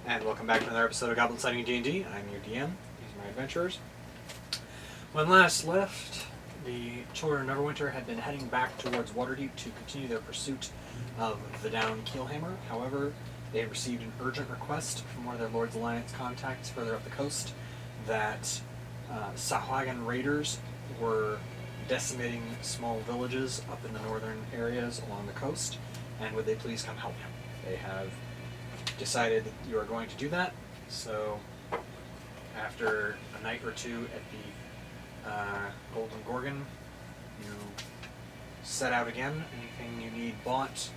And welcome back to another episode of Goblin-Sighting D&D. I'm your DM. These are my adventurers. When last left, the Children of Neverwinter had been heading back towards Waterdeep to continue their pursuit of the downed Keelhammer. However, they had received an urgent request from one of their Lord's Alliance contacts further up the coast that Sahuagin raiders were decimating small villages up in the northern areas along the coast, and would they please come help him. They have decided that you are going to do that, so after a night or two at the Golden Gorgon, you set out again. Anything you need bought,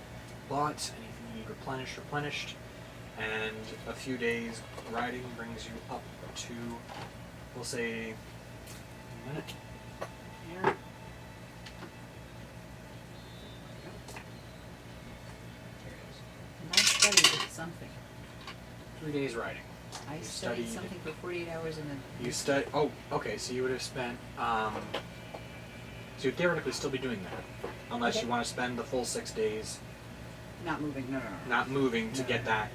anything you need replenished, and a few days riding brings you up to, we'll say, a minute here. I studied something. 3 days riding. I studied something for 48 hours and then... You study... Oh, okay, so you would have spent... so you'd theoretically still be doing that. Unless you want to spend the full 6 days... Not moving, no. Not moving to get that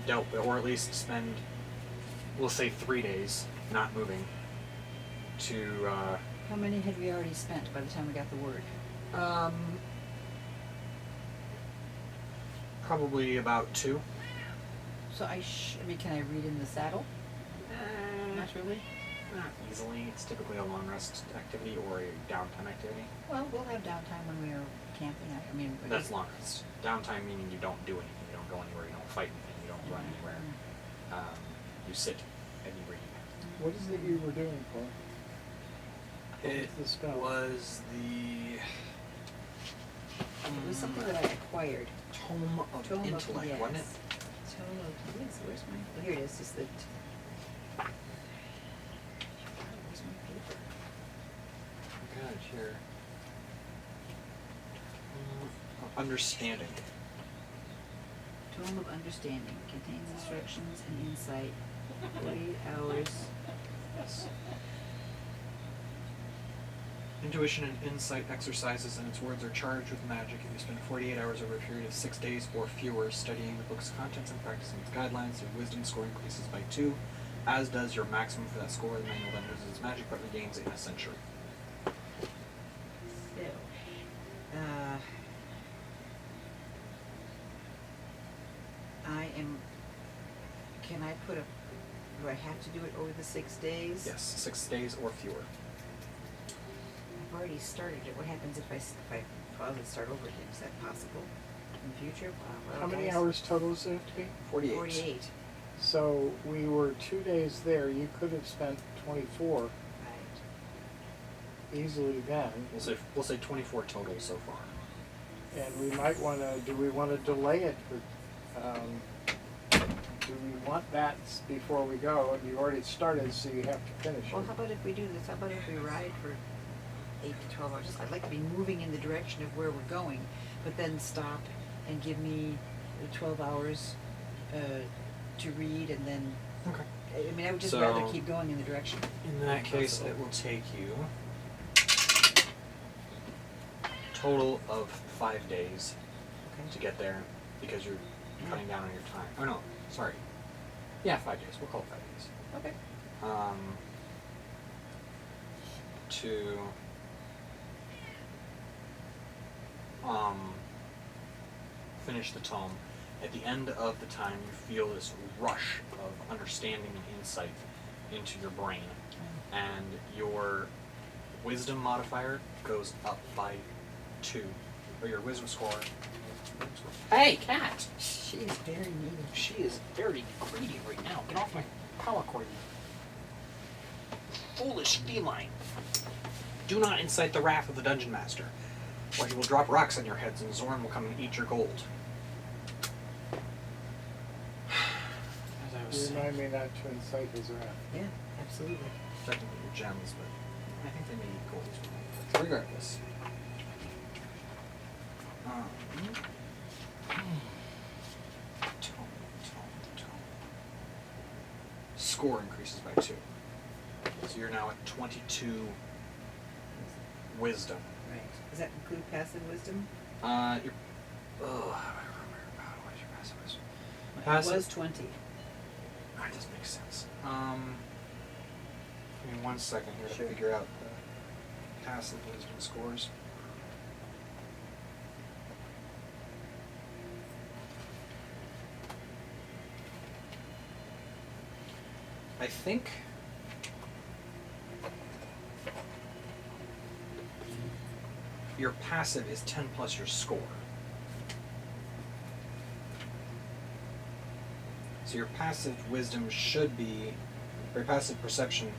dealt with. Or at least spend, we'll say 3 days not moving to... How many had we already spent by the time we got the word? Probably about 2. So I mean, can I read in the saddle? Not really? Not easily. It's typically a long rest activity or a downtime activity. Well, we'll have downtime when we are camping. I mean... That's long rest. Downtime meaning you don't do anything. You don't go anywhere. You don't fight anything. You don't run anywhere. You sit and you read. What is it you were doing for? It was the... It was something that I acquired. Tome of Intellect, yes. wasn't it? Tome of... Yes, where's my... Oh, here it is. It's the... Where's my paper? I got it here. Understanding. Tome of Understanding. Contains instructions and insight. 48 hours. Yes. Intuition and insight exercises and its words are charged with magic. If you spend 48 hours over a period of 6 days or fewer studying the book's contents and practicing its guidelines, your wisdom score increases by 2, as does your maximum for that score. The manual then loses its magic but regains it in a century. So, can I put do I have to do it over the 6 days? Yes, 6 days or fewer. I've already started it. What happens if I pause and start over again? Is that possible in the future? Well, How many guys, hours total does it have to be? 48. 48. So we were 2 days there. You could have spent 24 Right. easily then. We'll say 24 total so far. And we might want to, do we want to delay it? Do we want that before we go? And you already started, so you have to finish Well, it. how about if we do this? How about if we ride for 8 to 12 hours? I'd like to be moving in the direction of where we're going, but then stop and give me the 12 hours to read, and then... Okay. I mean, I would just So, rather keep going in the direction. In that case, it will take you total of 5 days Okay. to get there because you're cutting down on your time. Oh no, sorry. Yeah, 5 days. We'll call it 5 days. Okay. To finish the tome. At the end of the time, you feel this rush of understanding and insight into your brain, and your wisdom modifier goes up by 2, or your wisdom score. Hey, cat! She is very needy. She is very greedy right now. Get off my power cord, you foolish feline. Do not incite the wrath of the dungeon master, or he will drop rocks on your heads and Zorn will come and eat your gold. As I was You saying, remind me not to incite his wrath. Yeah, absolutely. technically your gems, but I think they may eat gold as well. Regardless. Score increases by 2. So you're now at 22 wisdom. Right. Does that include passive wisdom? You're. Oh, I don't remember. What is your passive wisdom? It was 20. That does make sense. Give me 1 second here to Sure. figure out the passive wisdom scores. I think your passive is 10 plus your score. So your passive wisdom should be, or your passive perception.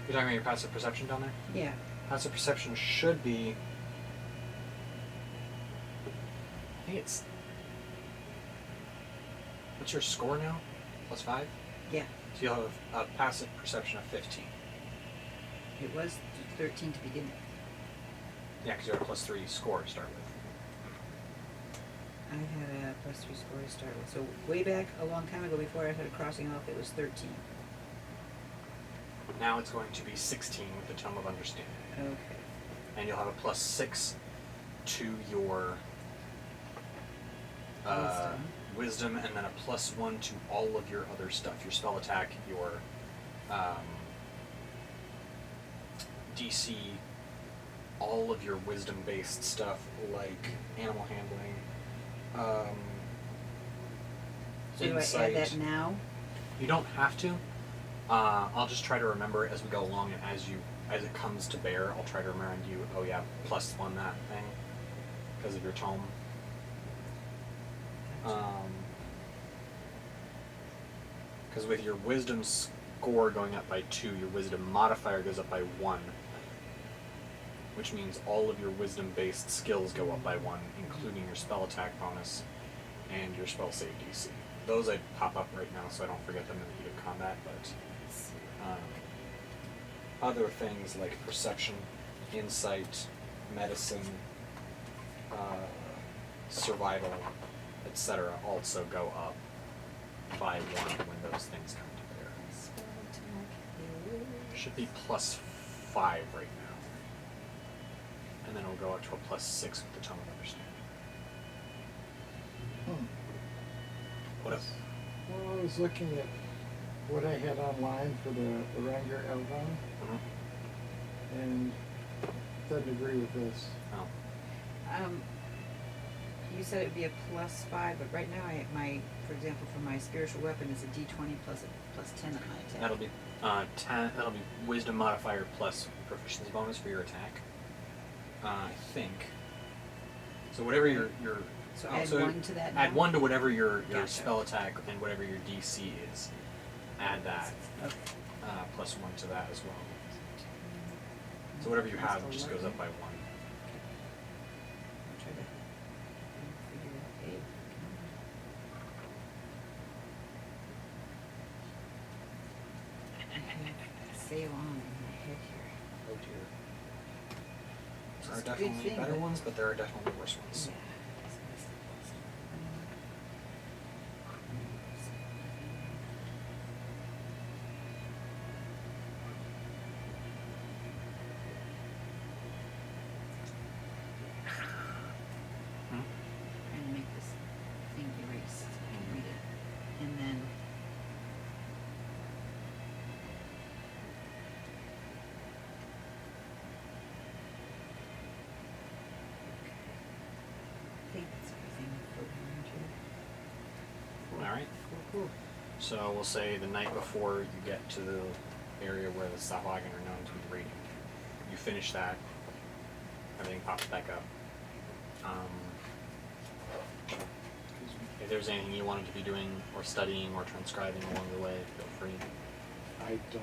You're talking about your passive perception down there? Yeah. Passive perception should be. I think it's. What's your score now? +5? Yeah. So you'll have a passive perception of 15. It was 13 to begin with. Yeah, because you have a +3 score to start with. I had a +3 score to start with. So way back a long time ago, before I started crossing off, it was 13. Now it's going to be 16 with the Tome of Understanding. Okay. And you'll have a +6 to your wisdom, and then a +1 to all of your other stuff. Your spell attack, your DC, all of your wisdom-based stuff like animal handling, So do I insight. add that now? You don't have to. I'll just try to remember as we go along, and as it comes to bear, I'll try to remind you. Oh yeah, +1 that thing because of your tome. Because with your wisdom score going up by 2, your wisdom modifier goes up by 1, which means all of your wisdom-based skills go up by 1, including your spell attack bonus and your spell save DC. Those I pop up right now so I don't forget them in the heat of combat, but other things like perception, insight, medicine, survival, etc. also go up by 1 when those things come to bear. Should be +5 right now. And then it'll go up to a +6 with the Tome of Understanding. What else? Well, I was looking at what I had online for the Ranger Elgon, and doesn't agree with this. Oh. You said it would be a +5, but right now for example, for my spiritual weapon, it's a D20 plus a +10 on my attack. That'll be 10. That'll be wisdom modifier plus proficiency bonus for your attack. I think. So whatever your So add 1 to that now? Add 1 to whatever your Gotcha. spell attack and whatever your DC is. Add that. Okay. +1 to that as well. So whatever you have just goes up by 1. I'll try to figure it out. I have sail on in my head here. Oh dear. There are It's a good definitely thing, better but- ones, but there are definitely worse ones. Yeah. Hmm? Trying to make this thing erase so I can read it. And then I think that's everything for Ranger. Alright. Cool. So we'll say the night before you get to the area where the Sahuagin are known to be raiding. You finish that, everything pops back up. If there's anything you wanted to be doing or studying or transcribing along the way, feel free. I don't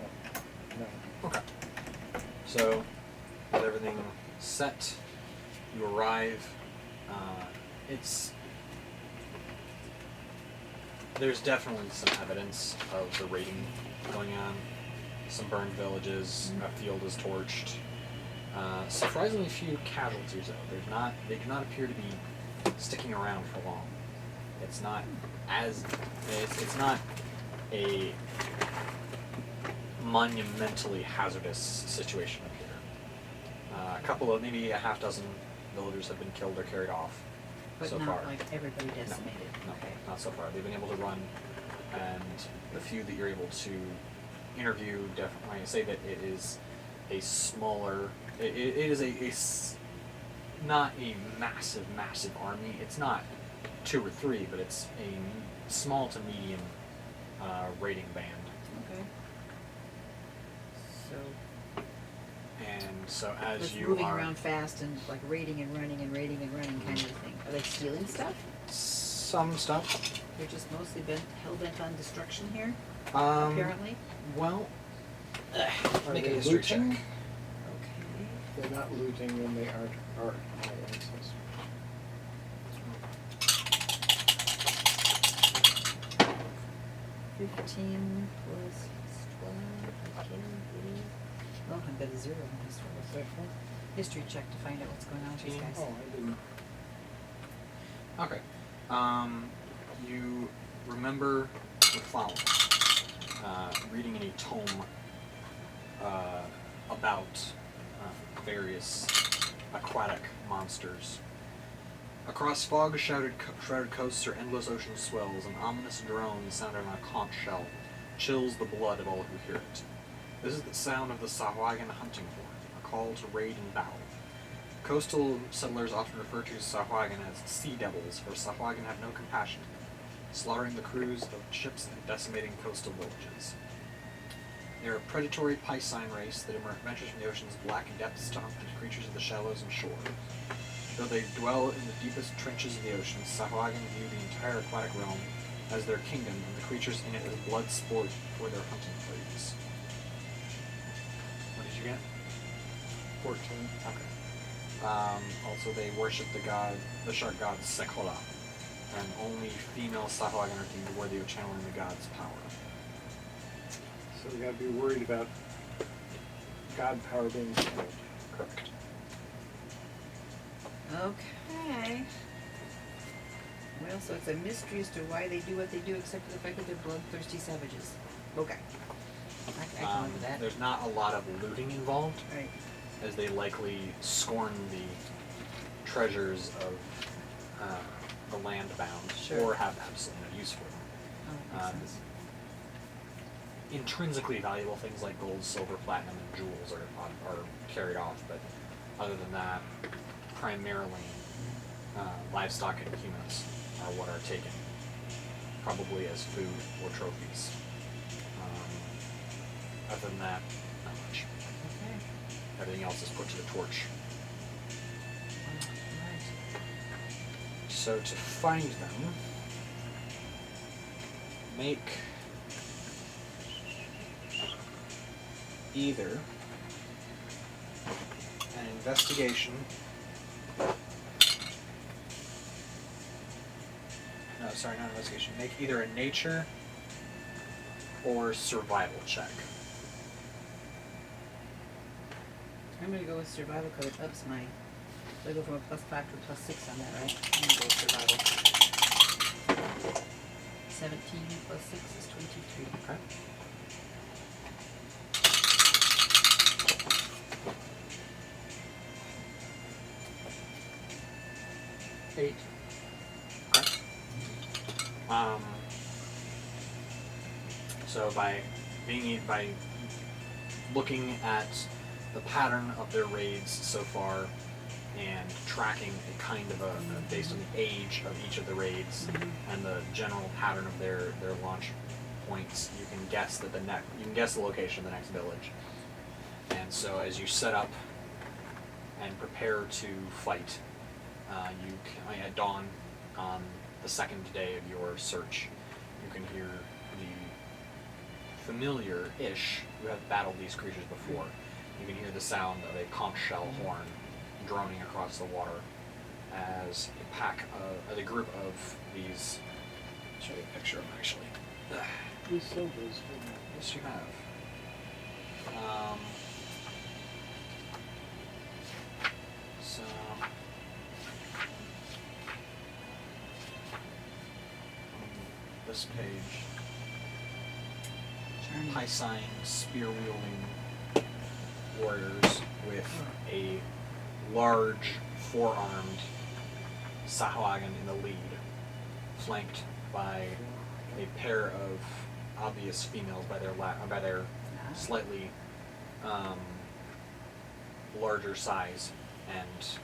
know. Okay. So, with everything set, you arrive. There's definitely some evidence of the raiding going on. Some burned villages, a field is torched. Surprisingly few casualties though. They do not appear to be sticking around for long. It's not a monumentally hazardous situation up here. A couple of, maybe a half dozen villagers have been killed or carried off But so not far. like everybody decimated. No, Okay. not so far. They've been able to run and the few that you're able to interview definitely say that it is a smaller. It is not a massive army. It's not 2 or 3, but it's a small to medium raiding band. Okay. So And so as it's you moving are around fast and like raiding and running and raiding and running kind of thing. Are they stealing stuff? some stuff. They're just mostly hell bent on destruction here, Um, apparently. Well, Are make a they history check. looting? Okay. If they're not looting, then they aren't my ancestors. 15 plus 12. Okay. Oh, I've got a 0 in history. What's that for? History check to find out what's going on with these guys. Oh, I didn't. Okay. You remember the following. Reading in a tome about various aquatic monsters. Across fog-shrouded coasts or endless ocean swells, an ominous drone sounded on a conch shell chills the blood of all who hear it. This is the sound of the Sahuagin hunting horn, a call to raid and battle. Coastal settlers often refer to Sahuagin as sea devils, for Sahuagin have no compassion, slaughtering the crews of ships and decimating coastal villages. They are a predatory piscine race that ventures from the ocean's black depths to hunt the creatures of the shallows and shore. Though they dwell in the deepest trenches of the ocean, Sahuagin view the entire aquatic realm as their kingdom and the creatures in it as blood sport for their hunting parties. What did you get? 14. Okay. Also, they worship the shark god Sekola, and only female Sahuagin are deemed worthy of channeling the god's power. So we gotta be worried about god power being channeled. Correct. Okay. Well, so it's a mystery as to why they do what they do, except for the fact that they're bloodthirsty savages. Okay. I can live with that. There's not a lot of looting involved, Right. as they likely scorn the treasures of the land-bound, Sure. or have absolutely no use for them. Oh, makes sense. Intrinsically valuable things like gold, silver, platinum, and jewels are carried off, but other than that, primarily livestock and humans are what are taken, probably as food or trophies. Other than that, not much. Okay. Everything else is put to the torch. Alright. So to find them, make either an investigation. No, sorry, not investigation. Make either a nature or survival check. I'm gonna go with survival because it ups my. So I go from a +5 to a +6 on that, right? I'm gonna go with survival. 17 plus 6 is 23. Okay. Eight. Okay. So by looking at the pattern of their raids so far and tracking a kind of based on the age of each of the raids and the general pattern of their launch points, you can guess that you can guess the location of the next village. And so as you set up and prepare to fight, at dawn on the second day of your search, you can hear the familiar-ish, who have battled these creatures before. You can hear the sound of a conch shell horn droning across the water as a group of these. I'll show you a picture of them actually. We sold those. Yes, you have. So. On this page. Journey. Piscine, spear-wielding warriors with a large, four-armed Sahuagin in the lead, flanked by a pair of obvious females by their slightly larger size and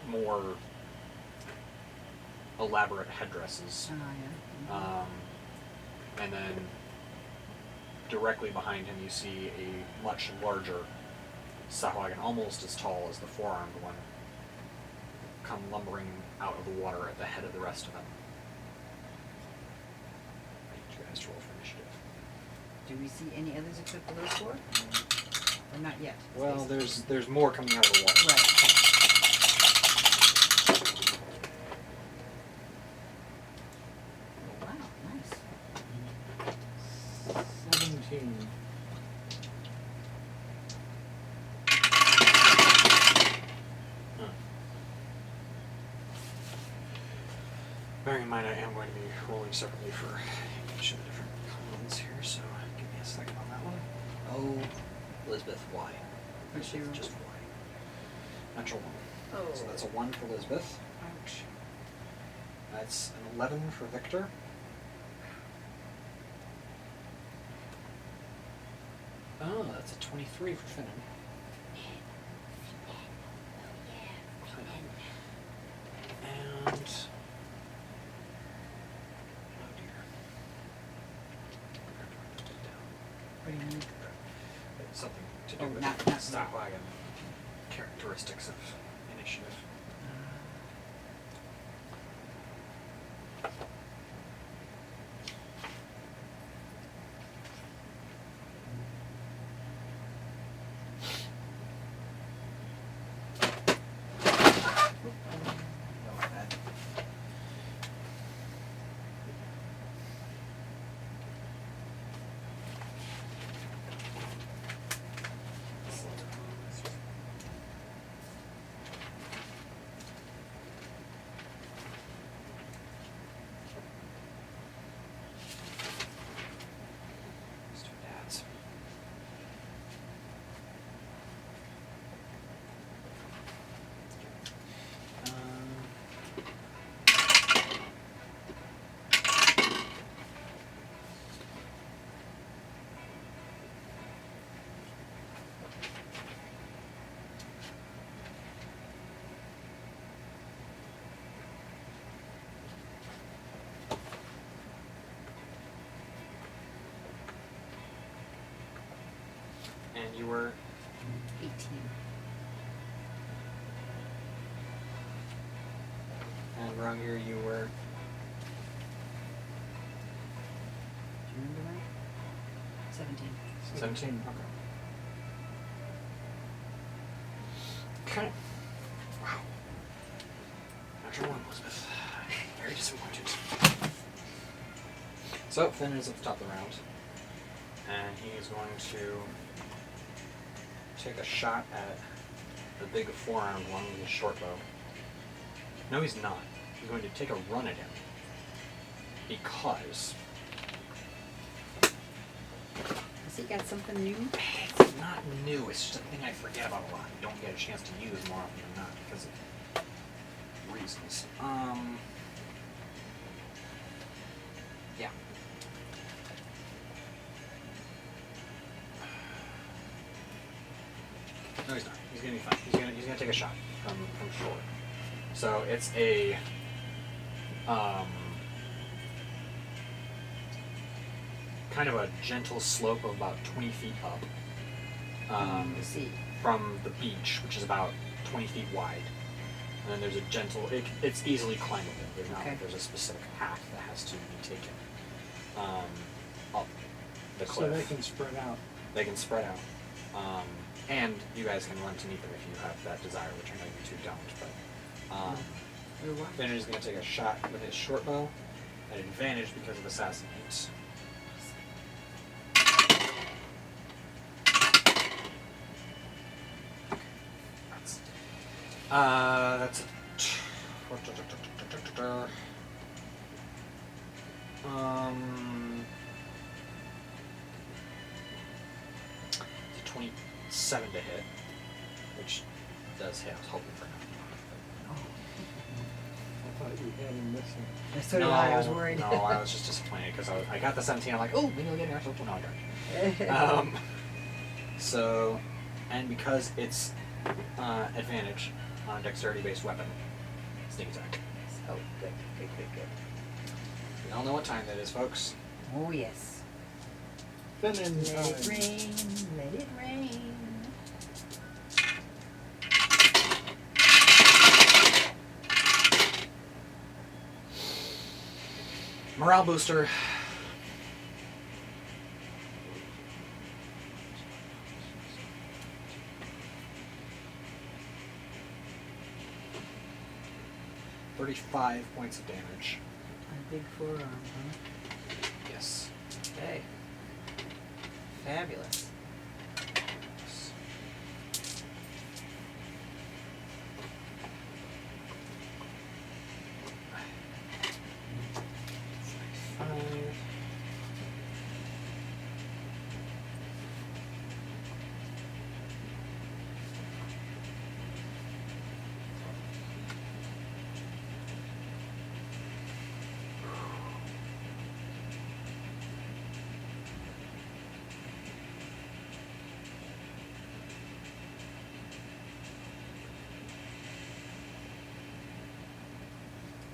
more elaborate headdresses. And then directly behind him you see a much larger Sahuagin, almost as tall as the four-armed one, come lumbering out of the water at the head of the rest of them. I need you guys to roll for initiative. Do we see any others except for those four? Or not yet? Well, there's more coming out of the water. Right. Okay. Oh, wow, nice. 17. Bearing in mind I am going to be rolling separately for each of the different columns here, so give me a second on that one. Oh, Elizabeth, why? What's she roll? Just why? Natural 1. Oh. So that's a 1 for Elizabeth. Ouch. That's an 11 for Victor. Oh, that's a 23 for Finnan. And oh dear. What do you need? It's something to do Oh, with not Sahuagin characteristics of initiative. No, my bad. Let's do dads. And you were 18. and Rangir, you were Do you remember that? 17. 17. Okay. Wow. Natural 1, Elizabeth. Very disappointed. So Finn is at the top of the round, and he is going to take a shot at the big four-armed one with his short bow. No, he's not. He's going to take a run at him because Has he got something new? it's not new. It's just a thing I forget about a lot. I don't get a chance to use more often than not because of reasons. Yeah. No, he's not. He's gonna be fine. He's gonna take a shot from short. So it's a kind of a gentle slope of about 20 feet up The sea. from the beach, which is about 20 feet wide. And then there's a gentle. It's easily climbable. There's not like there's a specific path that has to be taken up the cliff. So they can spread out. They can spread out. And you guys can run to meet them if you have that desire, which I know you two don't. But Or what? Finn is going to take a shot with his short bow at advantage because of assassinate. That's a it's a 27 to hit, which does hit. I was hoping for nothing. I thought you adding this in. So did I was worried. No, I was just disappointed because I got the 17. I'm like, oh, maybe I'll get an actual. No, I don't. So, and because it's advantage on a dexterity-based weapon, sneak attack. Oh, good. We all know what time that is, folks. Oh, yes. Then in Let it rain, let it rain. Morale booster. $35 points of damage. A big forearm, huh? Yes. Okay. Fabulous. Five.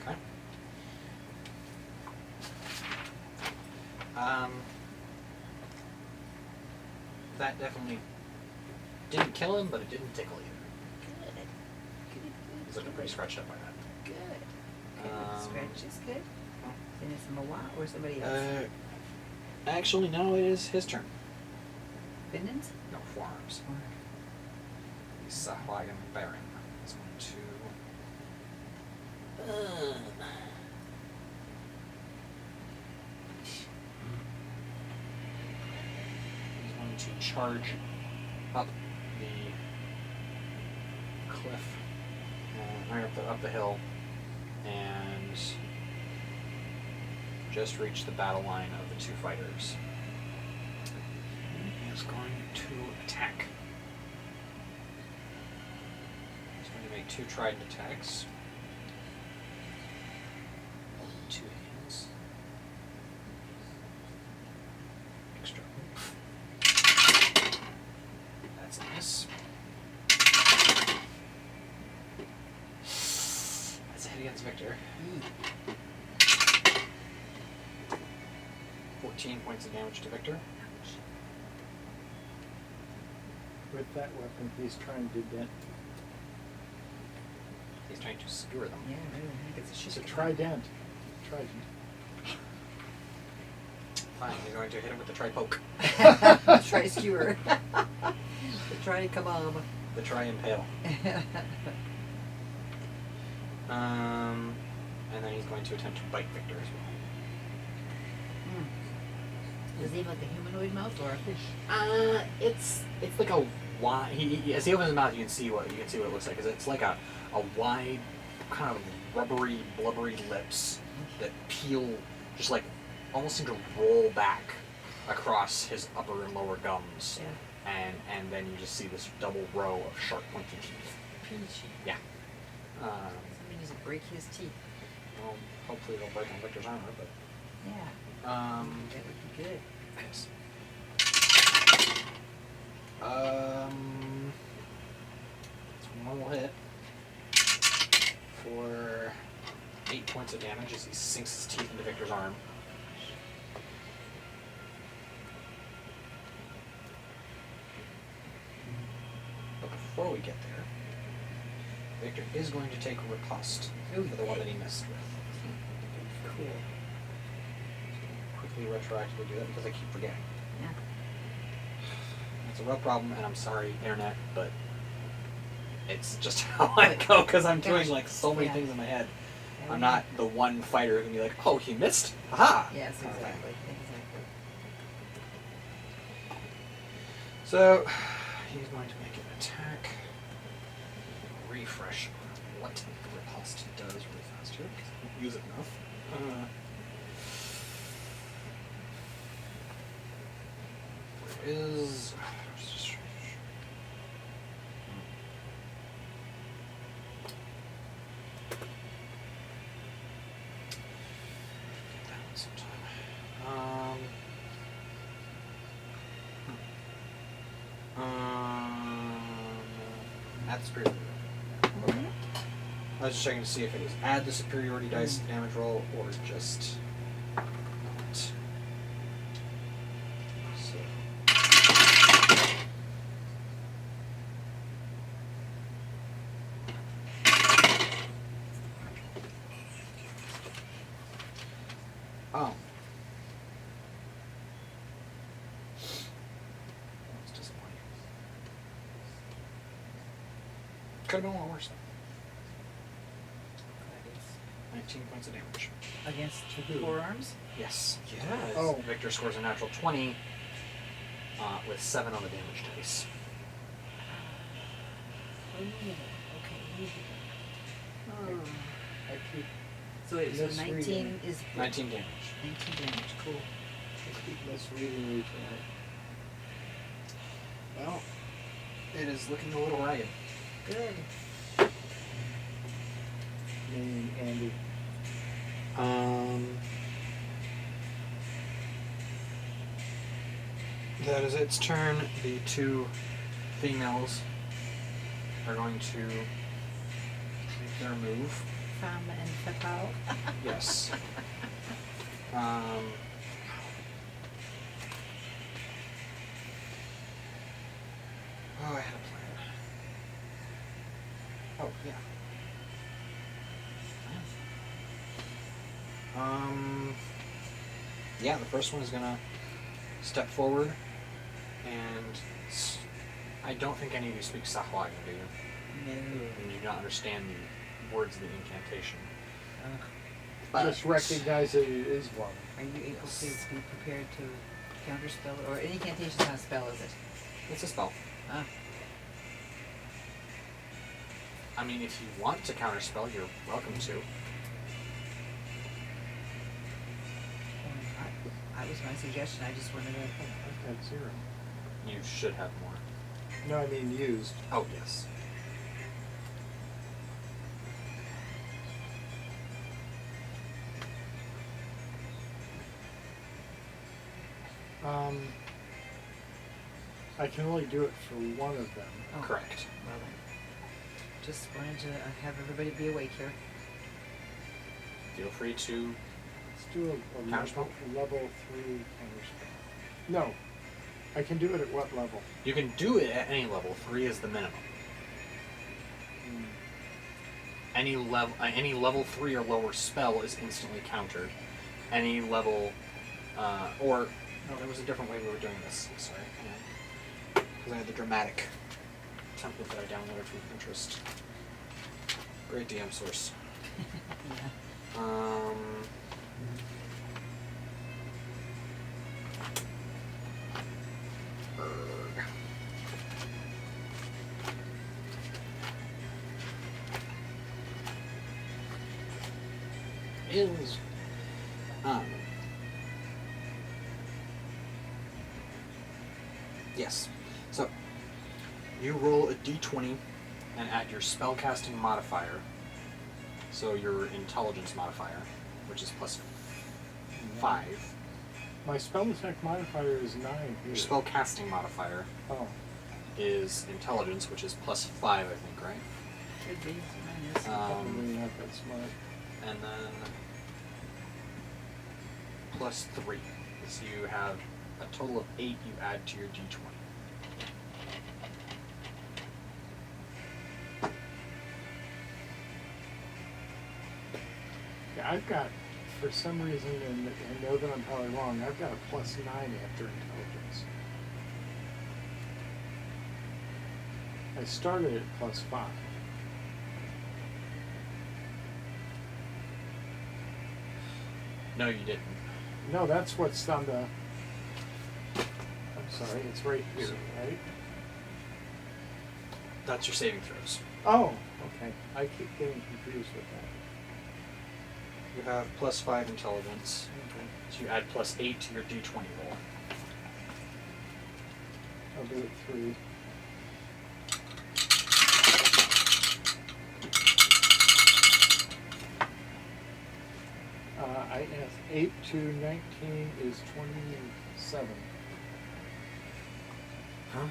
Okay. That definitely didn't kill him, but it didn't tickle either. Good. He's looking pretty scratched up by that. Good. Okay, scratch is good. oh. Then it's Mawa or somebody else. Actually, no, it is his turn. Bindens? No, forearms. He's Sahwagan Baron. He's going to. He's going to charge up the cliff, or up the hill, and just reach the battle line of the two fighters. He is going to attack. He's going to make two trident attacks. Two hands. Extra. That's a miss. That's a hit against Victor. 14 points of damage to Victor. With that weapon, he's trying to dent. He's trying to skewer them. Yeah, I really think it's a It's shit. a trident. Trident. Fine, you're going to hit him with the tri-poke. Try skewer. Try kebab. The tri-impale. And then he's going to attempt to bite Victor as well. Does he have like a humanoid mouth or a fish? It's like a wide. He as he opens his mouth, you can see what it looks like. 'Cause it's like a wide, kind of rubbery, blubbery lips that peel, just like almost seem to roll back across his upper and lower gums. Yeah. And then you just see this double row of sharp pointy teeth. Peachy. Yeah. That means he'll break his teeth. Well, hopefully they'll break on Victor's armor, but. Yeah. That would be good. Yes. It's one will hit for 8 points of damage as he sinks his teeth into Victor's arm. But before we get there, Victor is going to take a riposte for the one that he missed with. Cool. Quickly retroactively do that because I keep forgetting. Yeah. It's a real problem, and I'm sorry, internet, but it's just how I go because I'm doing like so many things in my head. I'm not the one fighter who can be like, oh, he missed? Aha! Yes, kind of thing. exactly. So, he's going to make an attack. Refresh on what the riposte does really fast here because I don't use it enough. Where is. add superiority. Okay. I was just checking to see if it was add the superiority dice to the damage roll or just not. So. Oh. That's disappointing. Could have been a lot worse. 19 points of damage. Against Who? forearms? Yes. Yes. Oh. Victor scores a natural 20 with 7 on the damage dice. Oh, okay. I keep, So it was Misreading. 19 is 19 damage. 19 damage. Cool. I keep misreading you tonight. Well, it is looking a little ragged. Good. Meaning Andy. That is its turn. The two females are going to make their move. Femme and fatale. Yes. Oh, I had a plan. Oh, yeah. Yeah, the first one is gonna step forward, and I don't think any of you speak Sahuagin, do you? No. And you do not understand the words of the incantation. Just recognize that it is one. Are you able Yes. to be prepared to counterspell? Or an incantation's not a spell, is it? It's a spell. Ah. I mean, if you want to counterspell, you're welcome to. That was my suggestion. I just wanted to. I've got 0. You should have more. No, I mean used. Oh, yes. I can only do it for one of them. Oh. Correct. Well then. Just wanted to have everybody be awake here. Feel free to. Let's do a Counterspell? level 3 counterspell. No. I can do it at what level? You can do it at any level. 3 is the minimum. Any level 3 or lower spell is instantly countered. Any level, or no, there was a different way we were doing this. Sorry, because I had the dramatic template that I downloaded from Pinterest. Great DM source. Yeah. Erg. Is yes. So you roll a d20 and add your spellcasting modifier. So your intelligence modifier, which is plus 5. My spell attack modifier is 9 here. Your spellcasting modifier Oh. is intelligence, which is plus 5, I think, right? Should be. Mine is. Probably not that smart. And then plus 3. So you have a total of 8 you add to your d20. Yeah, I've got, for some reason, and I know that I'm probably wrong, I've got a plus 9 after intelligence. I started at plus 5. No, you didn't. No, that's what's on the... I'm sorry, it's right here, right? That's your saving throws. Oh, okay. I keep getting confused with that. You have plus 5 intelligence. Okay. So you add plus 8 to your d20 roll. I'll do it 3. I asked 8 to 19 is 27. Huh?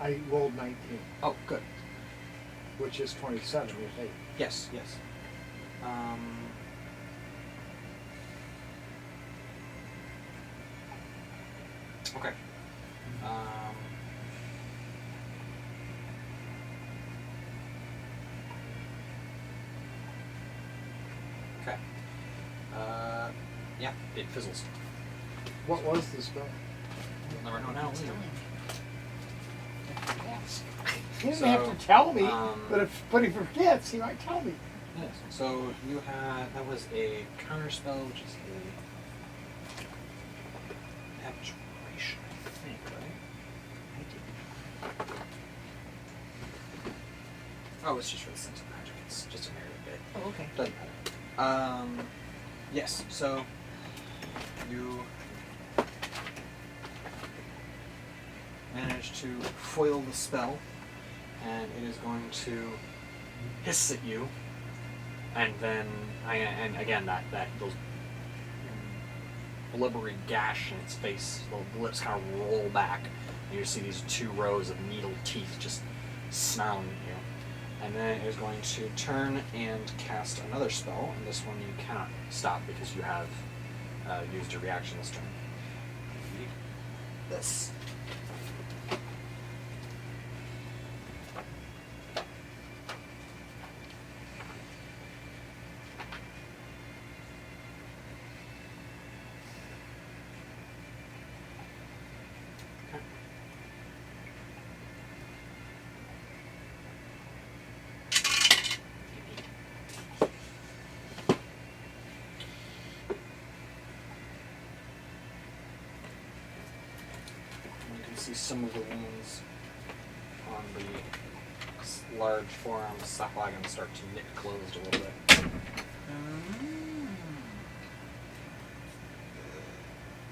I rolled 19. Oh, good. which is 27 with 8. Yes, yes. Okay. Okay. Yeah, it fizzles. What was the spell? You'll never know now, will you? Yes. He didn't So, have to tell me, but he forgets, he might tell me. Yes. So you had, that was a counter spell, which is a abjuration, I think, right? Oh, it's just for the sense of magic. It's just a narrative bit. Oh, okay. Doesn't matter. Yes. So you manage to foil the spell, and it is going to hiss at you. And then, and again, those blubbery gash in its face, the lips kind of roll back, and you see these 2 rows of needle teeth just snarling at you. And then it is going to turn and cast another spell, and this one you cannot stop because you have used your reaction this turn. This. See some of the wounds on the large forearm sapwagon start to knit closed a little bit.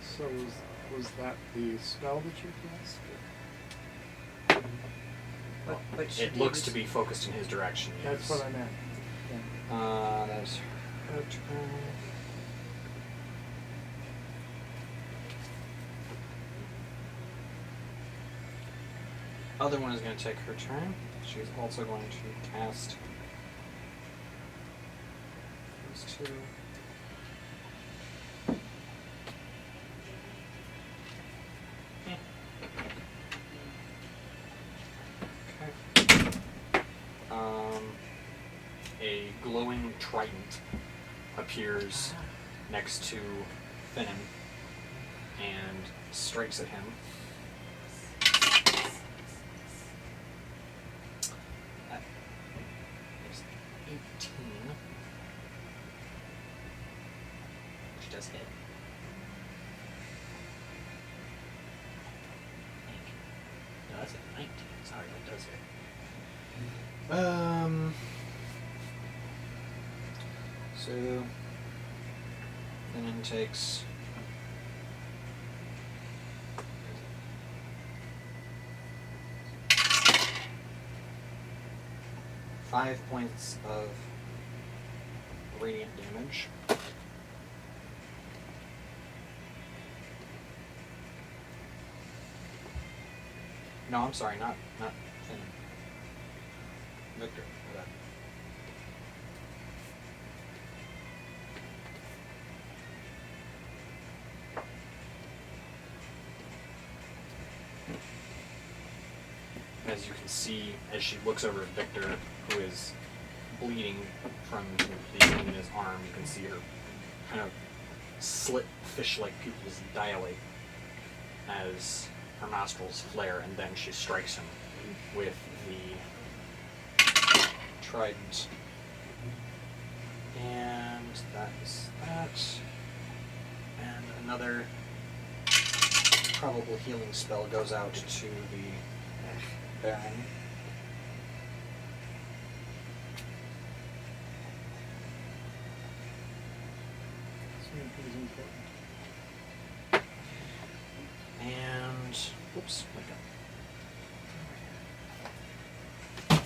So was that the spell that you cast? But It looks to be focused in his direction. That's Yes. what I meant. Yeah. That is her turn. Other one is going to take her turn. She's also going to cast these 2. Okay. A glowing trident appears next to Finnan and strikes at him. That is 18, which does hit. No, that's a 19. Sorry, that does hit. So then takes 5 points of radiant damage. No, I'm sorry, not Finn. Victor. For that. As you can see, as she looks over at Victor, who is bleeding from the wound in his arm, you can see her kind of slit fish-like pupils dilate as her nostrils flare, and then she strikes him with the trident. And that is that. And another probable healing spell goes out to the Baron. And whoops, wake up.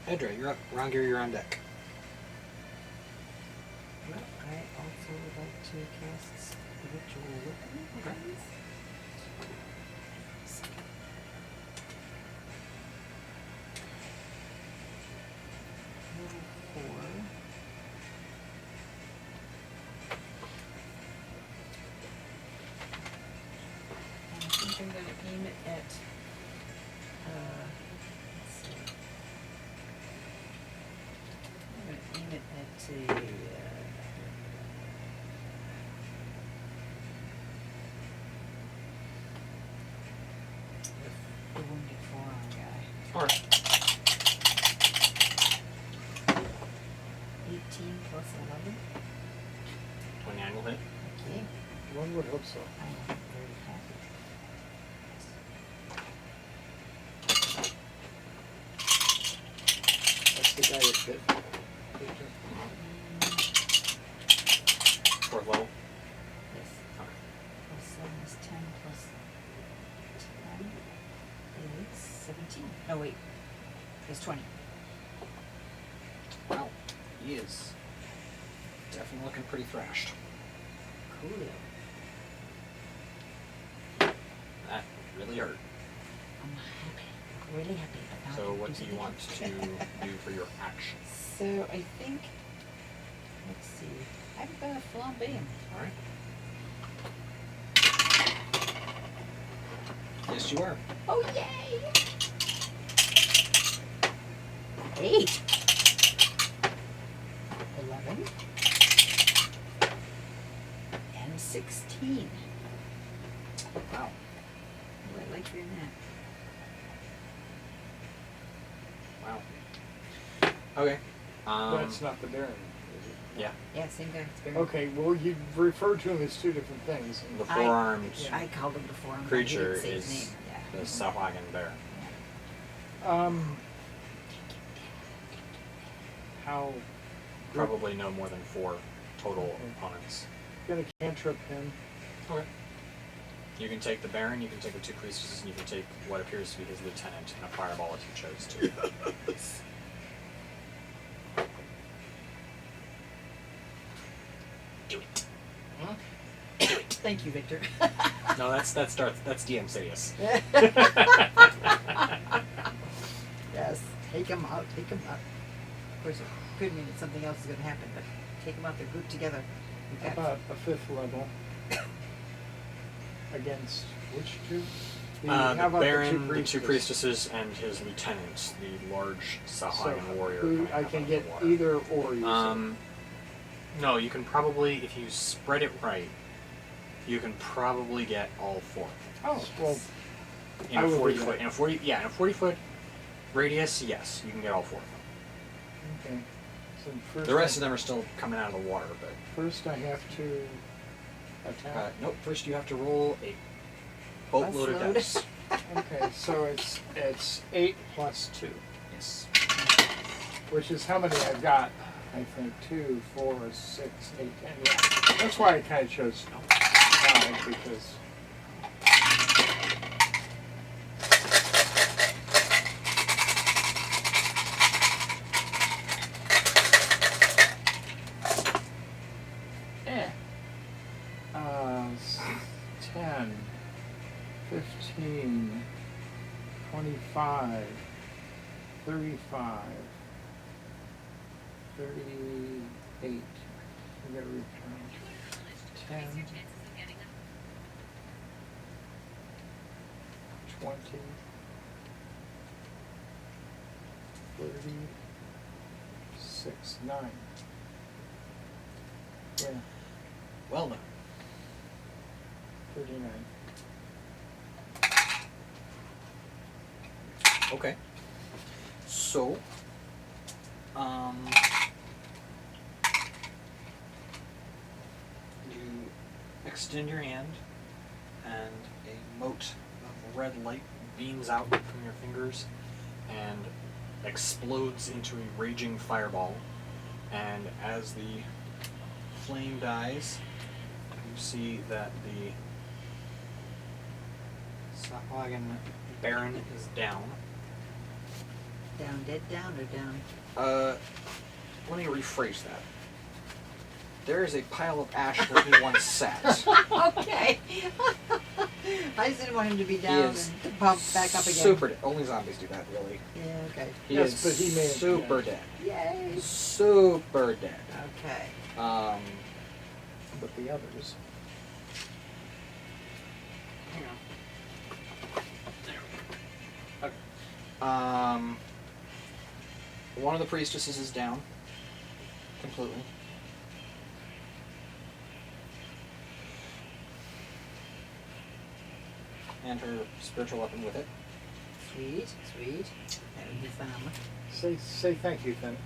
Edra, you're up. Rongir, you're on deck. Well, I also would like to cast Ritual Weapon. Okay. gonna aim it at, let's see. I'm gonna aim it at the wounded forearm guy. Alright. 18 plus 11. 29 will hit. Okay. One would hope so. I am very happy. That's the guy that hit. Fourth level. Yes. Okay. Plus 7 is 10 plus 10 is 17. No, wait. It's 20. Wow. He is definitely looking pretty thrashed. Coolio. That really hurt. I'm happy. Really happy. But now I So can what do do you something want else. to do for your action? So I think, let's see. I'm gonna flambe him. Alright. Yes, you are. Oh, yay! 8. 11. And 16. Wow. Oh, I like doing that. Wow. Okay. That's not the Baron, is it? Yeah. Yeah, same guy. It's very Okay, well, you referred to him as two different things. The four-armed I called him before. creature He didn't say his is name. Yeah. the Sahuagin bear. How Probably no more than 4 total opponents. gonna cantrip him? Okay. You can take the Baron, you can take the 2 priestesses, and you can take what appears to be his lieutenant and a fireball if you chose to. Do it. Huh? Thank you, Victor. No, that's DM Sidious. Yes, take him out, take him out. Of course, it could mean that something else is going to happen, but take them out, they're grouped together. We've got About a 5th level. Against which two? The how about Baron, the the 2 priestesses, and his lieutenant, the large Sahuagin warrior. Who coming I up can out of get the water. either or, you said. No, you can probably, if you spread it right, you can probably get all 4. Oh, well, In I a will 40 do foot, that. in a 40-foot radius, yes, you can get all 4 of them. okay. So first The rest of them are still coming out of the water, but First I have to attack. nope. First, you have to roll a boatload of Busload. dice. Okay, so it's 8 plus 2. Yes. Which is how many I've got. I think 2, 4, 6, 8, 10. Yeah. That's why I kind of chose 5 because. Eh. 10, 15, 25, 35. 38. We gotta return. 10. 20. 36. 9. Yeah. Well done. 39. Okay. So, you extend your hand, and a mote of red light beams out from your fingers and explodes into a raging fireball. And as the flame dies, you see that the Sahuagin Baron is down. down, dead down, or down. Let me rephrase that. There is a pile of ash where he once sat. Okay. I just didn't want him to be down is and to pump back up again. Super dead. Only zombies do that, really. Yeah, okay. He Yes, is but he may have- super dead. Yay. Super dead. Okay. But the others. Hang on. One of the priestesses is down completely. And her spiritual weapon with it. Sweet, sweet. That would be fun. Say thank you, then.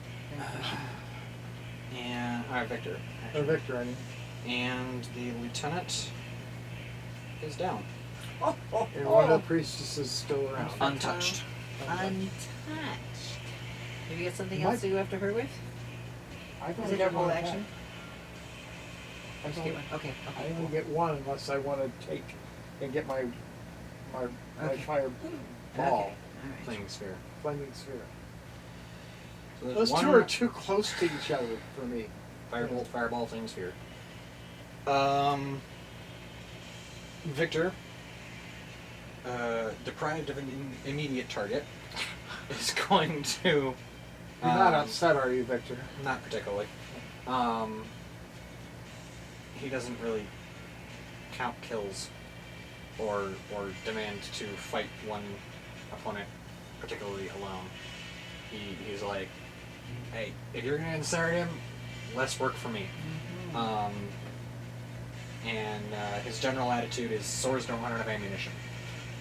And Victor. Or Victor, I mean. And the lieutenant is down. And one of the priestesses is still around. Untouched. Untouched. Have you got something What? else to go after her with? I Is it her whole action? I Just get don't, one. Okay, I okay. only Cool. get one unless I want to take and get my Okay. fire ball, Okay. All right. Flaming sphere. flaming sphere. So there's Those one two are too close to each other for me. Firebolt, fireball, flaming sphere. Victor, deprived of an immediate target, is going to. You're not upset, are you, Victor? Not particularly. He doesn't really count kills or demand to fight one opponent particularly alone. He's like, hey, if you're gonna incinerate him, less work for me. And his general attitude is swords don't run out of ammunition.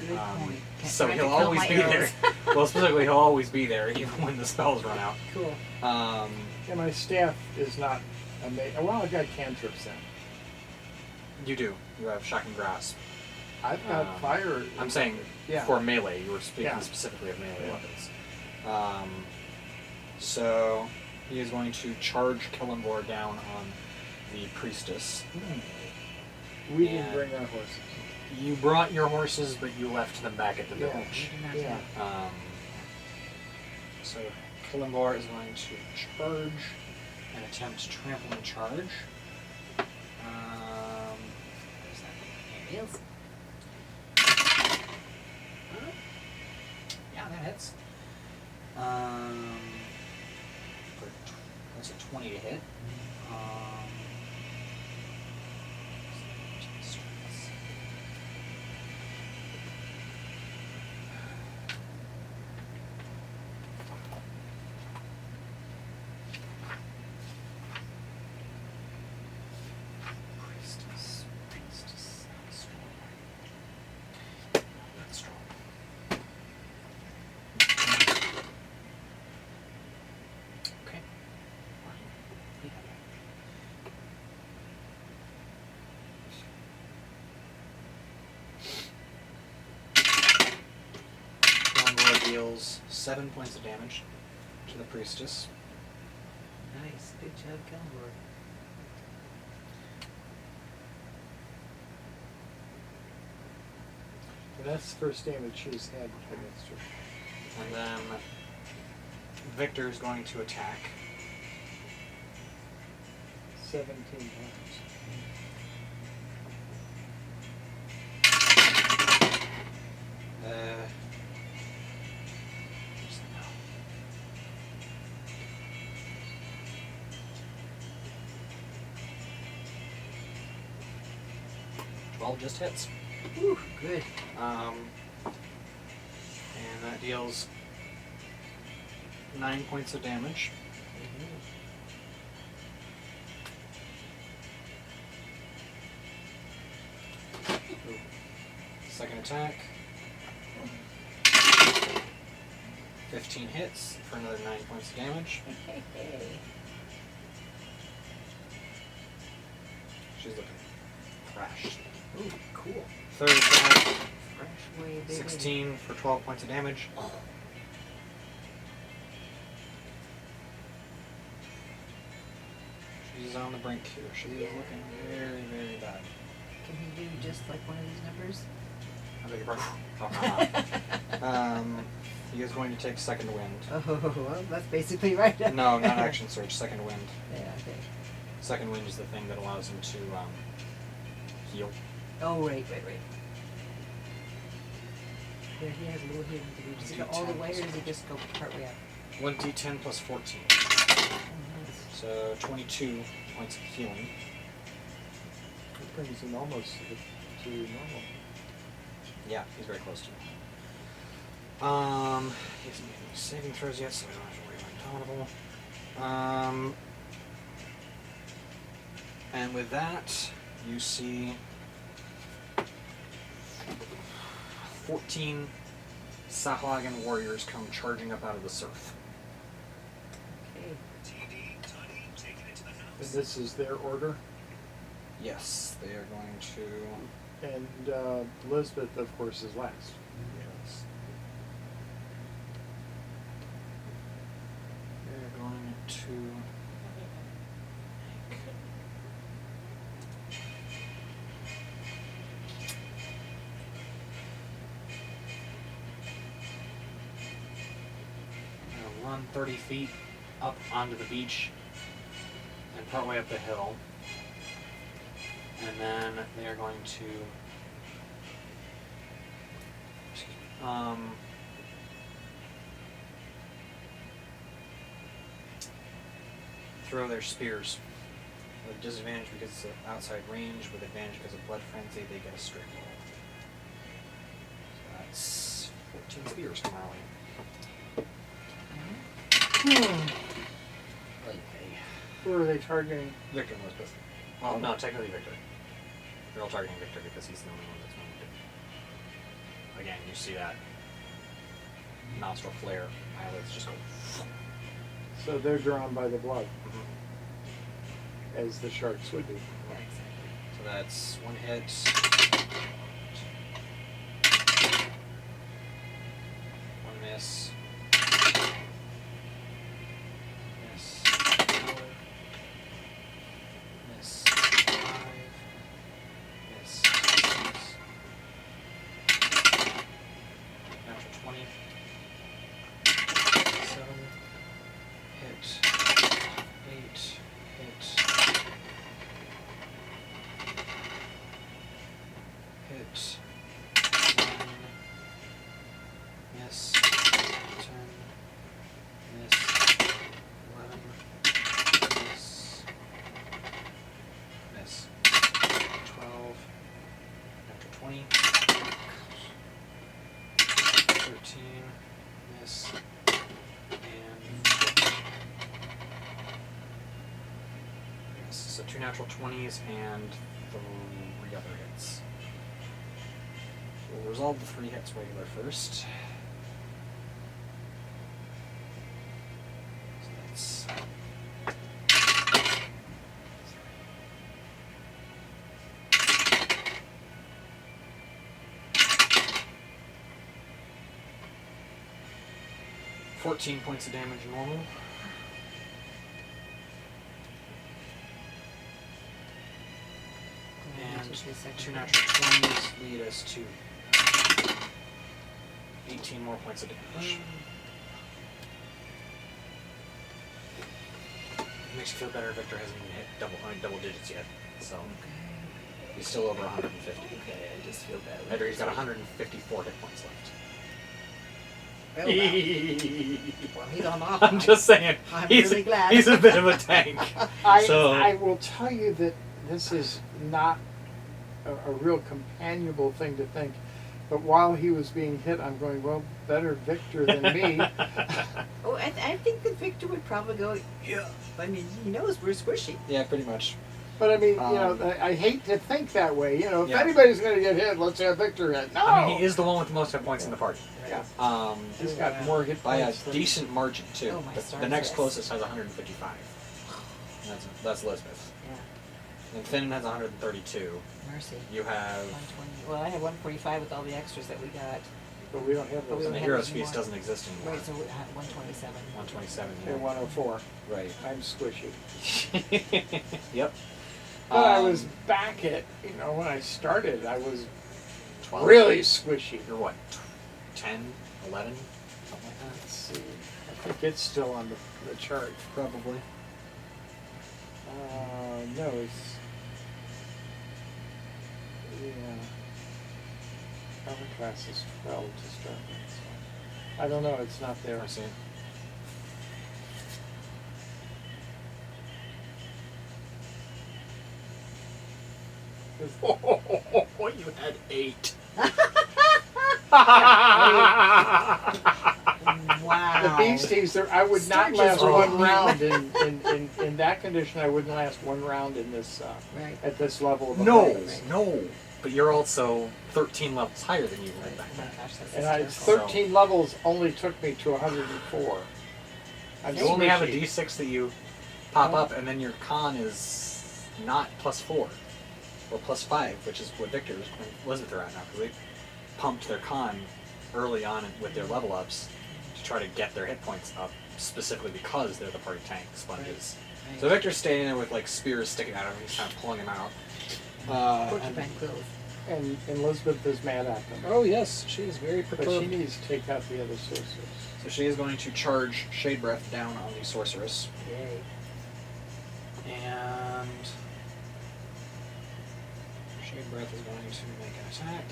Good point. So Trying he'll to kill always my be arrows. there. Well, specifically, he'll always be there even when the spells run out. Cool. And my staff is not amazing. Well, I've got cantrips then. You do. You have shocking grasp. I've got fire. I'm saying Yeah. for melee. You were speaking Yeah. specifically of melee weapons. So he is going to charge Kellenbor down on the priestess. We And- didn't bring our horses. You brought your horses, but you left them back at the Yeah. village. Yeah. So Kellenbor is going to charge and attempt trampling charge. Where's that? There it is. Yeah, that hits. That's a 20 to hit. Priestess, not strong. Okay. Longboard deals 7 points of damage to the priestess. Nice. Good job, Kellenborg. And that's the first damage she's had against her. And then Victor is going to attack. 17 times. No. 12 just hits. Whew, good. And that deals 9 points of damage. Second attack. 15 hits for another 9 points of damage. Hey, hey. She's looking thrashed. Ooh, cool. Third attack, Fresh way, baby. 16 for 12 points of damage. She's on the brink here. She is looking very, very bad. Can he do just like one of these numbers? I beg your pardon. He is going to take second wind. Oh, well, that's basically right. No, not action surge. Second wind. Yeah, okay. Second wind is the thing that allows him to heal. Oh, right. Yeah, he has a little healing to do. Does he go all the way, or does he just go part way up? 1d10 plus 14. Oh, nice. So 22 points of healing. It brings him almost to normal. Yeah, he's very close to He hasn't made any saving throws yet, so we don't have to worry about Indomitable. And with that, you see 14 Sahuagin warriors come charging up out of the surf. Okay. And this is their order. Yes, they are going to. And Elizabeth, of course, is last. Yes. They're going to make run 30 feet up onto the beach and partway up the hill. And then they are going to throw their spears with disadvantage because it's outside range, with advantage because of blood frenzy. They get a straight roll. So that's 14 spears come our way. Who are they targeting? Victor and Elizabeth. Well, no, technically Victor. They're all targeting Victor because he's the only one that's wounded. Again, you see that nostril flare, eyelids just go. So they're drawn by the blood, as the sharks would be. Yeah, exactly. So that's one hit. One miss. Miss. 4. Miss. 5. Miss. 6. Natural 20. 7. Hit. 8. Hit. Hit. 1. Miss. 10. Miss. 11. Miss. Miss. 12. Natural 20. 13. Miss. And 14. Yes, so 2 natural 20s and 3 other hits. We'll resolve the 3 hits regular first. So that's 14 points of damage normal. And 2 natural 20s lead us to 18 more points of damage. Makes you feel better. Victor hasn't even hit double digits yet, so he's still over 150. Okay, I just feel bad. Victor, he's got 154 hit points left. Well, he's on off. I'm just saying, I'm he's, really glad. he's a bit of a tank. So I will tell you that this is not a real companionable thing to think. But while he was being hit, I'm going, well, better Victor than me. Oh, I think that Victor would probably go, yeah. I mean, he knows we're squishy. yeah, pretty much. But I mean, you know, I hate to think that way. You know, if Yeah. anybody's going to get hit, let's have Victor hit. No! I mean, he is the one with the most hit points in the party. Yeah. He's got more hit By a points than decent margin too. Oh, my The stars, next yes. closest has 155. And that's Elizabeth. Yeah. And Finn has 132. Mercy. You have 120. Well, I have 145 with all the extras that we got. But we don't have But we those. and the don't hero have feast anymore. doesn't exist anymore. Right, so 127. 127. They're 104. Right. I'm squishy. Yep. But I was back at, you know, when I started, I was 12. really squishy. You're what? 10, 11, something like that. Let's see. I think it's still on the chart. Probably. No, it's. Yeah. Cover class is 12 to start with. So I don't know, it's not there. I see. Oh, you had 8. Wow. The beasties, I would not Sturgis last are one mean. round in that condition. I wouldn't last one round in this Right. at this level of the No, ice. no. But you're also 13 levels higher than you were Right. back Oh my then. gosh, that's And hysterical. 13 levels only took me to 104. I'm You only have a squishy. D6 that you pop Oh. up, and then your con is not +4 or +5, which is what Victor and Elizabeth are at now, because they pumped their con early on with their level ups to try to get their hit points up, specifically because they're the party tank sponges. Right. So Victor's standing there with like spears sticking out of him. He's kind of pulling them out. Porcupine quills. And Elizabeth is mad at them. Oh yes, she is very But perturbed. she needs to take out the other sorcerers. So she is going to charge Shade Breath down on the sorceress. Yay. And Shade Breath is going to make an attack.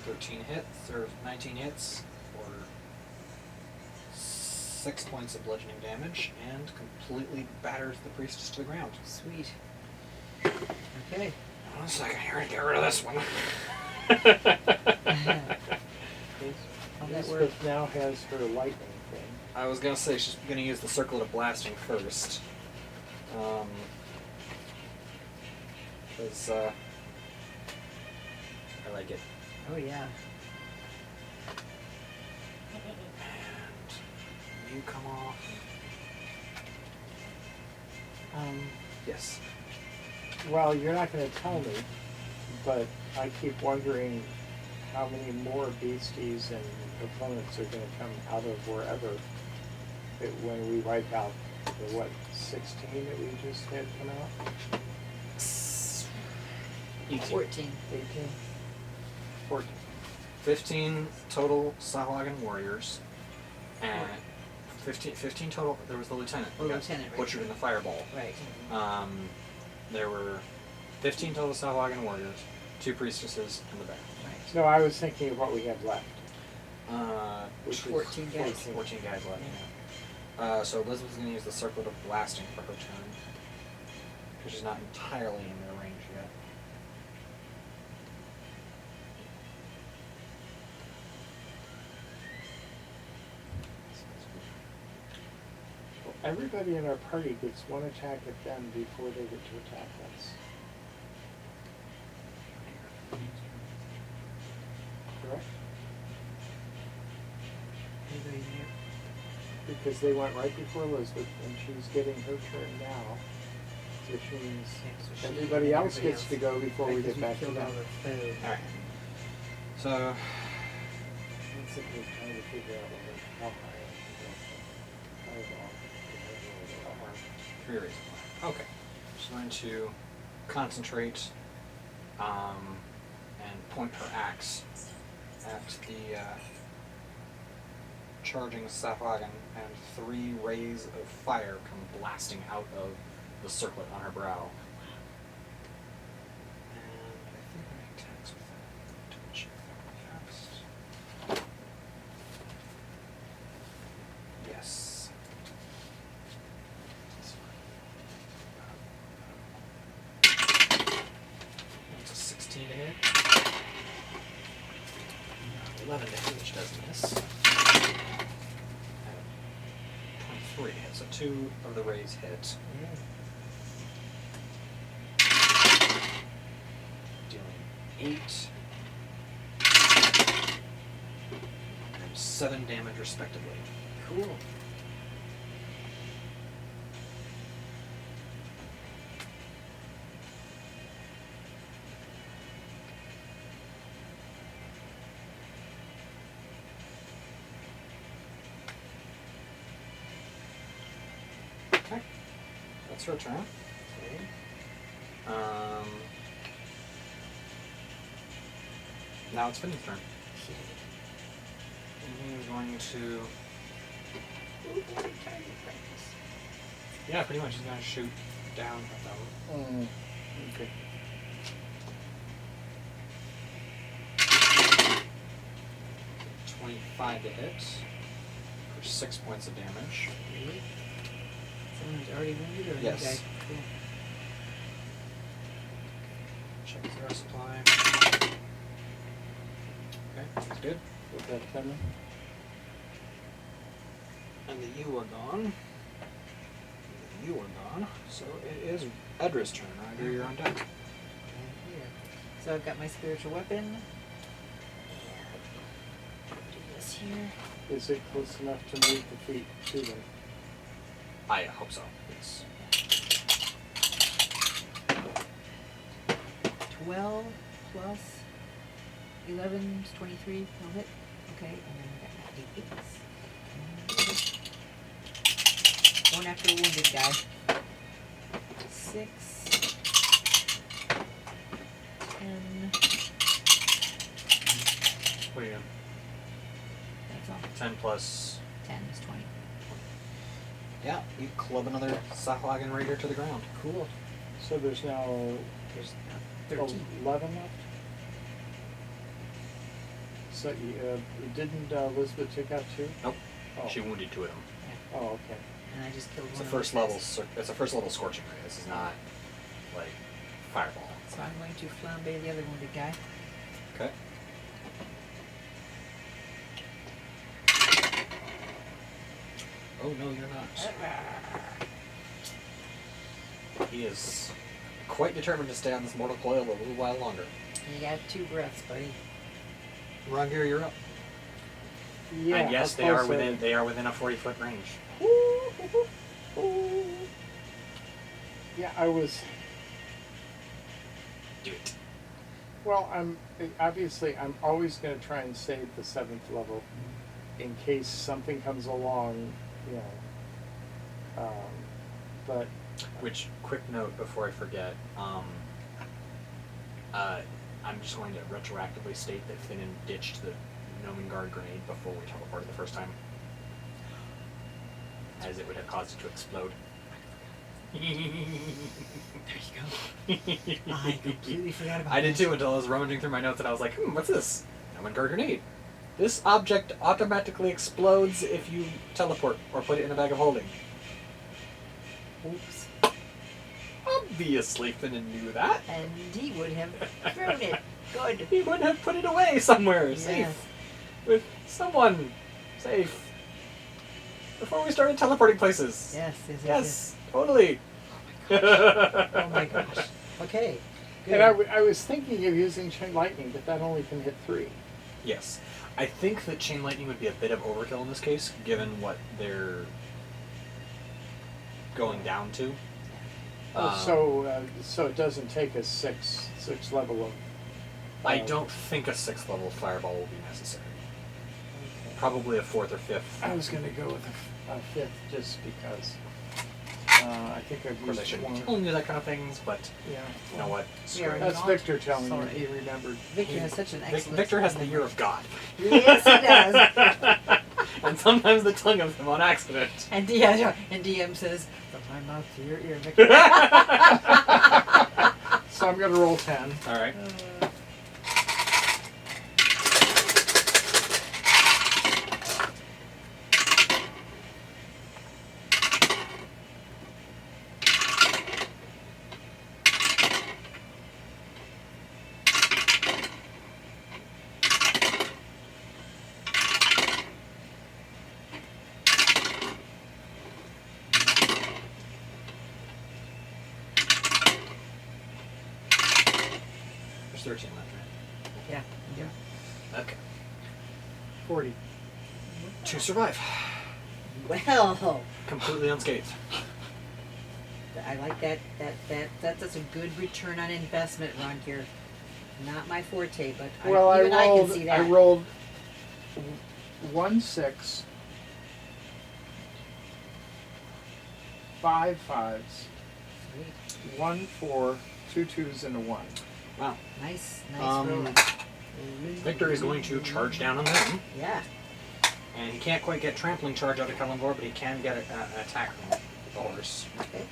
13 hits, or 19 hits, for 6 points of bludgeoning damage, and completely batters the priestess to the ground. Sweet. Okay. 1 second here to get rid of this one. How'd that work? Elizabeth now has her lightning thing. I was gonna say she's gonna use the circlet of blasting first. Because, I like it. Oh yeah. And you come off. Yes. Well, you're not going to tell me, but I keep wondering how many more beasties and opponents are going to come out of wherever when we wipe out the, 16 that we just had come out? 18. 14. 18? 14. 15 total Sahuagin warriors. And 15 total. There was the lieutenant. Oh, who got lieutenant, right. butchered in the fireball. Right. There were 15 total Sahuagin warriors, 2 priestesses, and the bear. Right. No, I was thinking of what we have left. Which is 14 guys. 14 guys left. Yeah. So Elizabeth's going to use the circlet of blasting for her turn, because she's not entirely in their range yet. Everybody in our party gets one attack at them before they get to attack us. Correct? Anybody here? Because they went right before Elizabeth, and she's getting her turn now, which means Yeah, so she- everybody else gets to go before we Right, 'cause get back to killed all them. the food. Alright. So, I'm simply trying to figure out how high I can go. How long. 3 raising fire. Okay. She's going to concentrate and point her axe at the charging Sahuagin, and 3 rays of fire come blasting out of the circlet on her brow. And I think my attacks with that. Double check that real fast. Yes. That's a 16 to hit. 11 to hit, which does miss. 23 hit, so 2 of the rays hit. Dealing 8 and 7 damage respectively. Cool. Okay. That's her turn. Okay. Now it's Finney's turn. And he's going to... Yeah, pretty much. He's going to shoot down at them. Okay. 25 to hit for 6 points of damage. Really? Someone's already wounded or a new Yes. guy? Cool. Check zero supply. Okay, that's good. With that coming. And the you are gone. You are gone. So it is Edra's turn. Ryder, you're on deck. Right here. So I've got my spiritual weapon. And do this here. Is it close enough to move the feet to them? I hope so. Yes. 12 plus 11 is 23. No hit. Okay, and then I got my 8 hits. Going after a wounded guy. 6, 10. What are you doing? That's all. 10 plus. 10 is 20. Yeah, you club another Sahuagin Raider to the ground. Cool. So there's now There's 13. 11 left? So didn't Elizabeth take out 2? Nope. Oh. She wounded 2 of them. Yeah. Oh, okay. And I just killed It's a one. first level. It's a first level scorching ray. This is not like fireball. So I'm going to flambe the other wounded guy. Okay. Oh no, you're not. He is quite determined to stay on this mortal coil a little while longer. You got 2 breaths, buddy. Rangir, you're up. Yeah. And yes, of they are course, within. They are within a 40-foot range. Yeah, I was. Do it. Well, I'm always going to try and save the 7th level in case something comes along, you know. But Which, quick note before I forget, I'm just going to retroactively state that Finnan ditched the Nomengard grenade before we teleported the first time, as it would have caused it to explode. There you go. I completely forgot about I did that. too until I was rummaging through my notes and I was like, what's this? Nomengard grenade. This object automatically explodes if you teleport or put it in a bag of holding. Oops. Obviously Finnan knew that. And he would have thrown it. Good. He would have put it away somewhere, Yes. safe. With someone safe. Before we started teleporting places. Yes. Totally. Oh my gosh. Okay. Good. and I was thinking of using chain lightning, but that only can hit 3. Yes. I think that chain lightning would be a bit of overkill in this case, given what they're going down to. So it doesn't take a 6 level of. I don't think a 6th level fireball will be necessary. Probably a 4th or 5th. I was going to go with a 5th just because. I think I've Of course, I used shouldn't be one. telling you that kind of things, but Yeah. you know what? Yeah, Screw it. That's Not Victor telling sorry. me he remembered. Victor has such an excellent. Victor has the year of God. Yes, he does. And sometimes the tongue of him on accident. And DM says, "From my mouth to your ear, Victor." So I'm going to roll 10. Alright. There's 13 left, right? Yeah. Okay. 40. To survive. Well, Completely unscathed. I like that. That's a good return on investment, Ron here. Not my forte, but Well, even I can see that. I rolled 1 6, 5 5s, Sweet. 1 4, 2 2s, and a 1. Wow. Nice roll. Victor is going to charge down on them. Yeah. And he can't quite get trampling charge out of Kalimvor, but he can get an attack from the horse. Okay.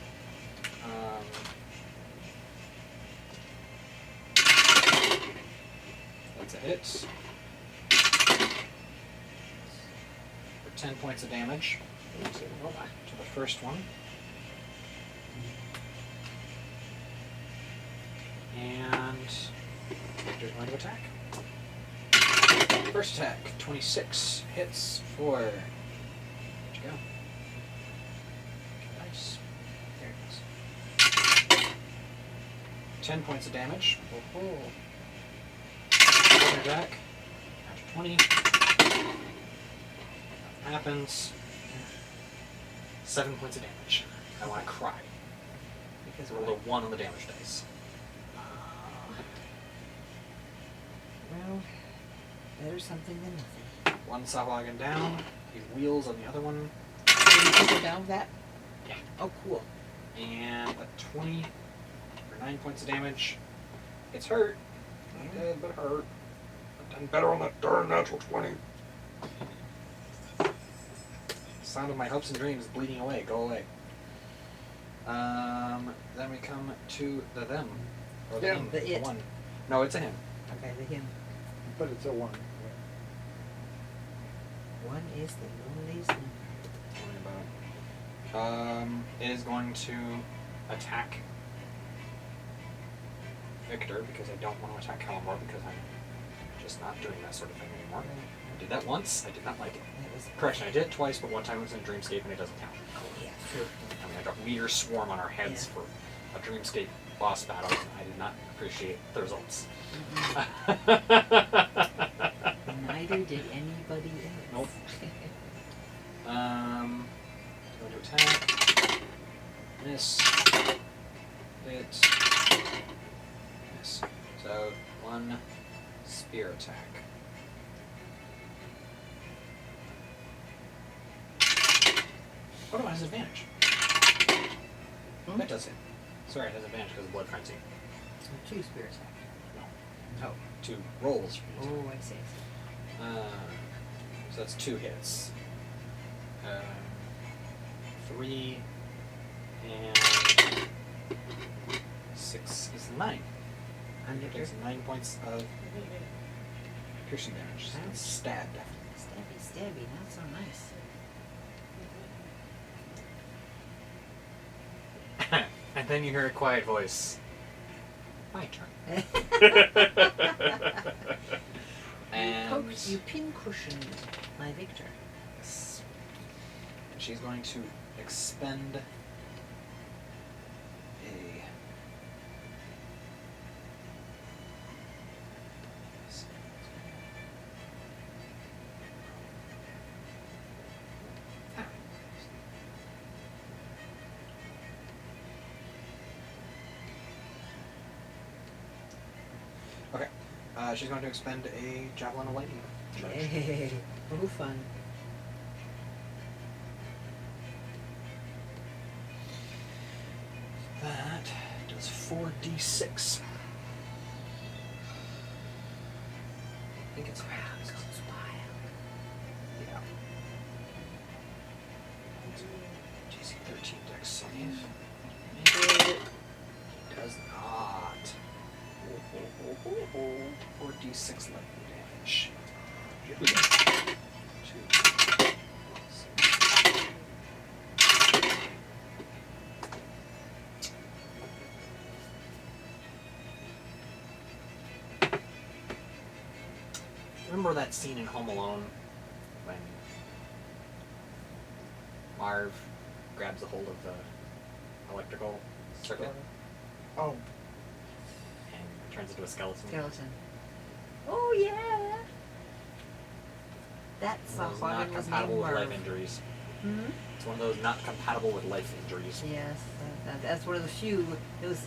That's a hit. For 10 points of damage to the first one. And Victor's going to attack. First attack, 26 hits for. Where'd you go? Nice. There it is. 10 points of damage. Second attack, after 20. Happens. 7 points of damage. I want to cry. Because Roll a 1 on the damage dice. well, better something than nothing. One Sahuagin down. He wheels on the other one. Can you take it down with that? Yeah. Oh, cool. And a 20 for 9 points of damage. It's hurt. Not dead, but hurt. I've done better on that darn natural 20. Sound of my hopes and dreams bleeding away. Go away. Then we come to the them. Or the Yeah. him. The it. One. No, it's a him. Okay, the him. But it's a 1. One is the loneliest number. Tell me about it. It is going to attack Victor because I don't want to attack Kalamar because I'm just not doing that sort of thing anymore. I did that once. I did not like it. That was Correction, I did it twice, but one time it was in Dreamscape and it doesn't count. yeah, true. I mean, I got meteor swarm on our heads Yeah. for a Dreamscape boss battle, and I did not appreciate the results. Neither did anybody else. Nope. Go to attack. Miss. Hit. Miss. So, 1 spear attack. Oh no, it has advantage. Hmm? That does it. Sorry, it has advantage because of Blood Frenzy. So 2 spear attack. No. Oh. 2 rolls. For the Oh, I see. So that's 2 hits. 3 and 6 is 9. And It takes 9 points of piercing damage. So it's stabbed. Stabby, stabby, not so nice. And then you hear a quiet voice. My turn. And You pin-cushioned my victor. yes. She's going to expend a Okay. She's going to expend a javelin of lightning. charge. Yay. Oh, fun. That does 4d6. I think it's Crowd goes wild. Yeah. DC 13 dex save. Make it. Does not. 4d6 lightning damage. Here we go. 2. Remember that scene in Home Alone when Marv grabs a hold of the electrical circuit Oh, and turns into a skeleton? Skeleton. Oh, yeah. That's One of those Sahuagin not was compatible named with life Marv. injuries. Hmm? It's one of those not compatible with life injuries. Yes, that's one of the few. It was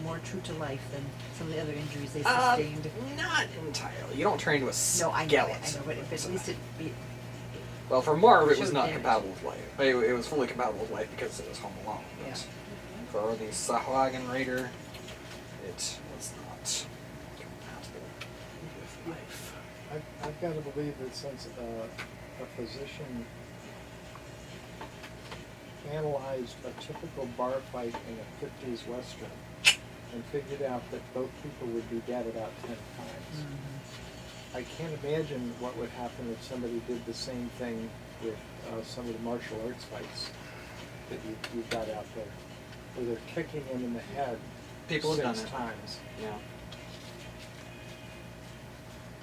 more true to life than some of the other injuries they sustained. Not entirely. You don't turn into a No, skeleton. I know, but at least it be. Well, for Marv, it was showed not damage. compatible with life. It was fully compatible with life because it was Home Alone. But Yeah. for the Sahuagin Raider, it was not compatible with life. I've got to believe that since a physician analyzed a typical bar fight in a 50s Western and figured out that both people would be dead about 10 times. Mm-hmm. I can't imagine what would happen if somebody did the same thing with some of the martial arts fights that you've got out there, where they're kicking him in the head People have done 6 it. times. Yeah.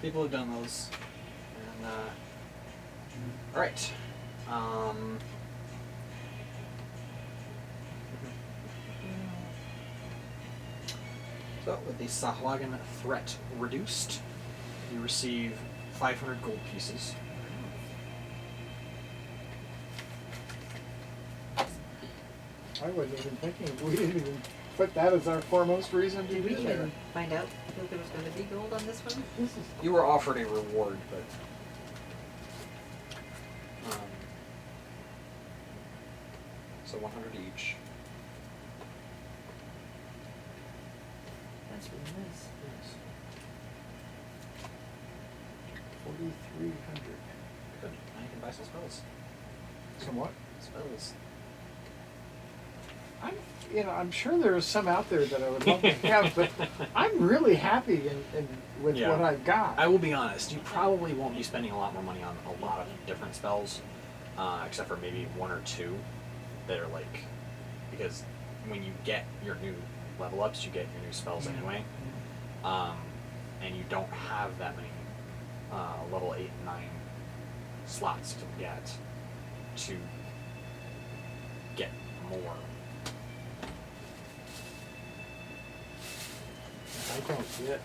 People have done those. And, alright. So, with the Sahuagin threat reduced, you receive 500 gold pieces. I wasn't even thinking, we didn't even put that as our foremost reason to Did we be there. even find out that there was gonna be gold on this one? This is, You were offered a reward, but so 100 each. That's really nice. 4,300. Good. Now you can buy some spells. Some what? Spells. I'm sure there's some out there that I would love to have, but I'm really happy with Yeah. what I've got. I will be honest. You probably won't be spending a lot more money on a lot of different spells, except for maybe one or two that are like, because when you get your new level ups, you get your new spells anyway, and you don't have that many level 8 and 9 slots to get more. I don't get.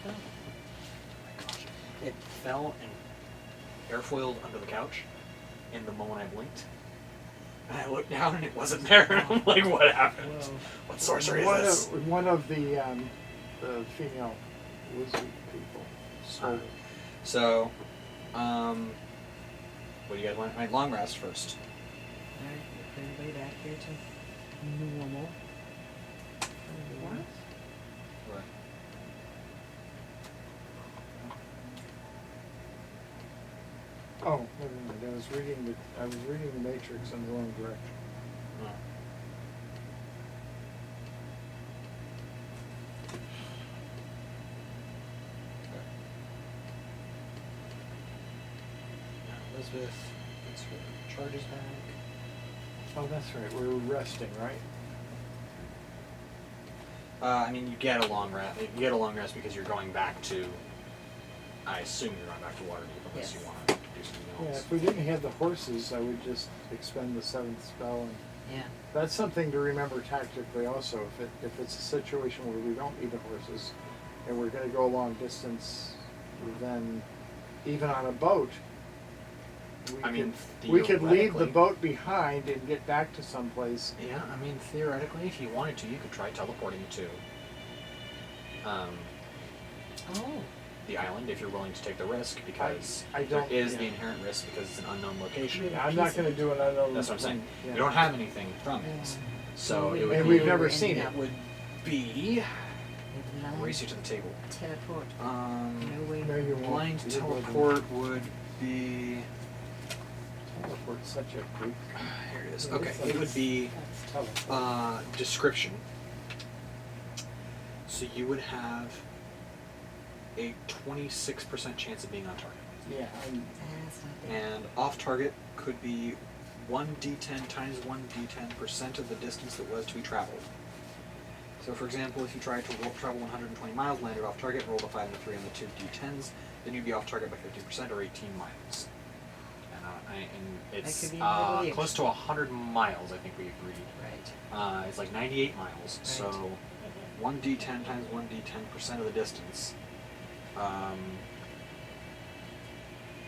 Oh my gosh. It fell and airfoiled under the couch in the moment I blinked. And I looked down and it wasn't there. And I'm like, what happened? Well, What sorcery is one this? one of the female wizard people stole it. So, what do you guys want? All right, long rest first. Alright, put everybody back here to normal. What? Oh, never mind. I was reading the Matrix in the wrong direction. Oh. Now, Elizabeth gets her charges back. Oh, that's right. We're resting, right? I mean, you get a long rest. You get a long rest because you're going back to. I assume you're going back to Waterdeep unless Yes. you want to do something Yeah. else. If we didn't have the horses, I would just expend the 7th spell, and Yeah. that's something to remember tactically. Also, if it's a situation where we don't need the horses, and we're going to go a long distance, then even on a boat, we could leave the theoretically- boat behind and get back to someplace. Yeah, I mean, theoretically, if you wanted to, you could try teleporting to Oh. the island if you're willing to take the risk, because I there don't- is yeah. the inherent risk because it's an unknown location. I'm not going to do an unknown. That's what I'm saying. Yeah. We don't have anything from it, so it would And be, we've never seen it it. would be Blind race you to the table. teleport. No way. No, you won't. Blind You wouldn't. teleport would be. Teleport's such a Greek. Here it is. Okay, it would be Teleport. description. So you would have a 26% chance of being on target. Yeah, That's not bad. And off target could be 1d10 times 1d10% of the distance that was to be traveled. So for example, if you tried to travel 120 miles, landed off target, rolled a 5 and a 3 on the two d10s, then you'd be off target by 50% or 18 miles. And it's could be really close to 100 miles, I think we agreed. Right. It's like 98 miles, so 1d10 times 1d10% of the distance.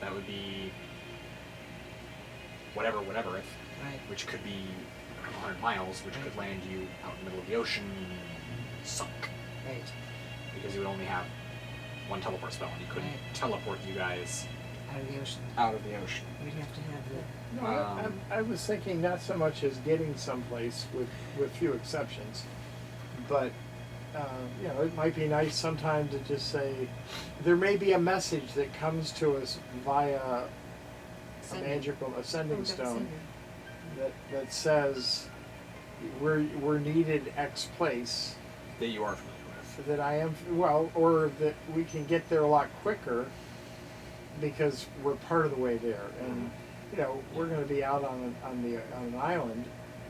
That would be whatever if, Right. which could be 100 miles, which could land you out in the middle of the ocean, sunk, Right. because you would only have one teleport spell, and you couldn't Right. teleport you guys Out of the ocean. out of the ocean. We'd have to have the. no, I was thinking not so much as getting someplace, with few exceptions, but it might be nice sometime to just say there may be a message that comes to us via a Ascending. magical ascending Oh, that's stone it. that says we're needed X place. That you are familiar with. That I am, or that we can get there a lot quicker because we're part of the way there, and we're going to be out on an island,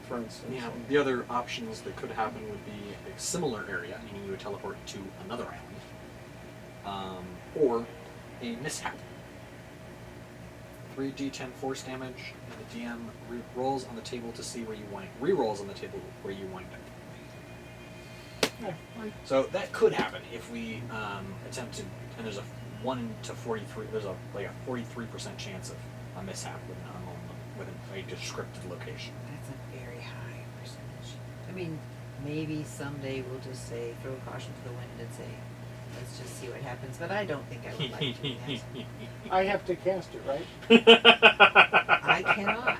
for instance. Yeah, the other options that could happen would be a similar area, meaning you would teleport to another island, or a mishap. 3d10 force damage, and the DM rolls on the table to see where you wind. Re-rolls on the table where you wind up. So that could happen if we attempt to. And there's a 1 to 43. There's a 43% chance of a mishap within a descriptive location. That's a very high percentage. I mean, maybe someday we'll just say, throw caution to the wind and say, let's just see what happens. But I don't think I would like doing that. I have to cast it, right? I cannot.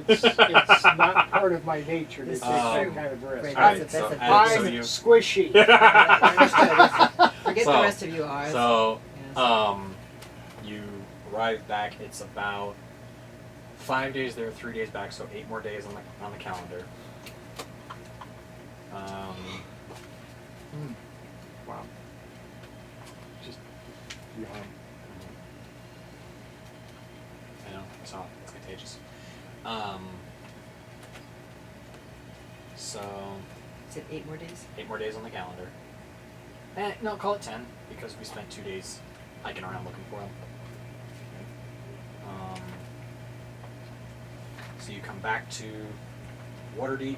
It's not part of my nature to This take is that true. kind of risk. Right, Alright, that's so a as- so I'm you- squishy. Understood. Forget So- the rest of you, Oz. So, Yes. you arrive back. It's about 5 days there, 3 days back, so 8 more days on the calendar. Wow. Just yawn. I know, it's hot. It's contagious. So, Is it 8 more days? 8 more days on the calendar. No, call it 10, because we spent 2 days hiking around looking for them. So you come back to Waterdeep,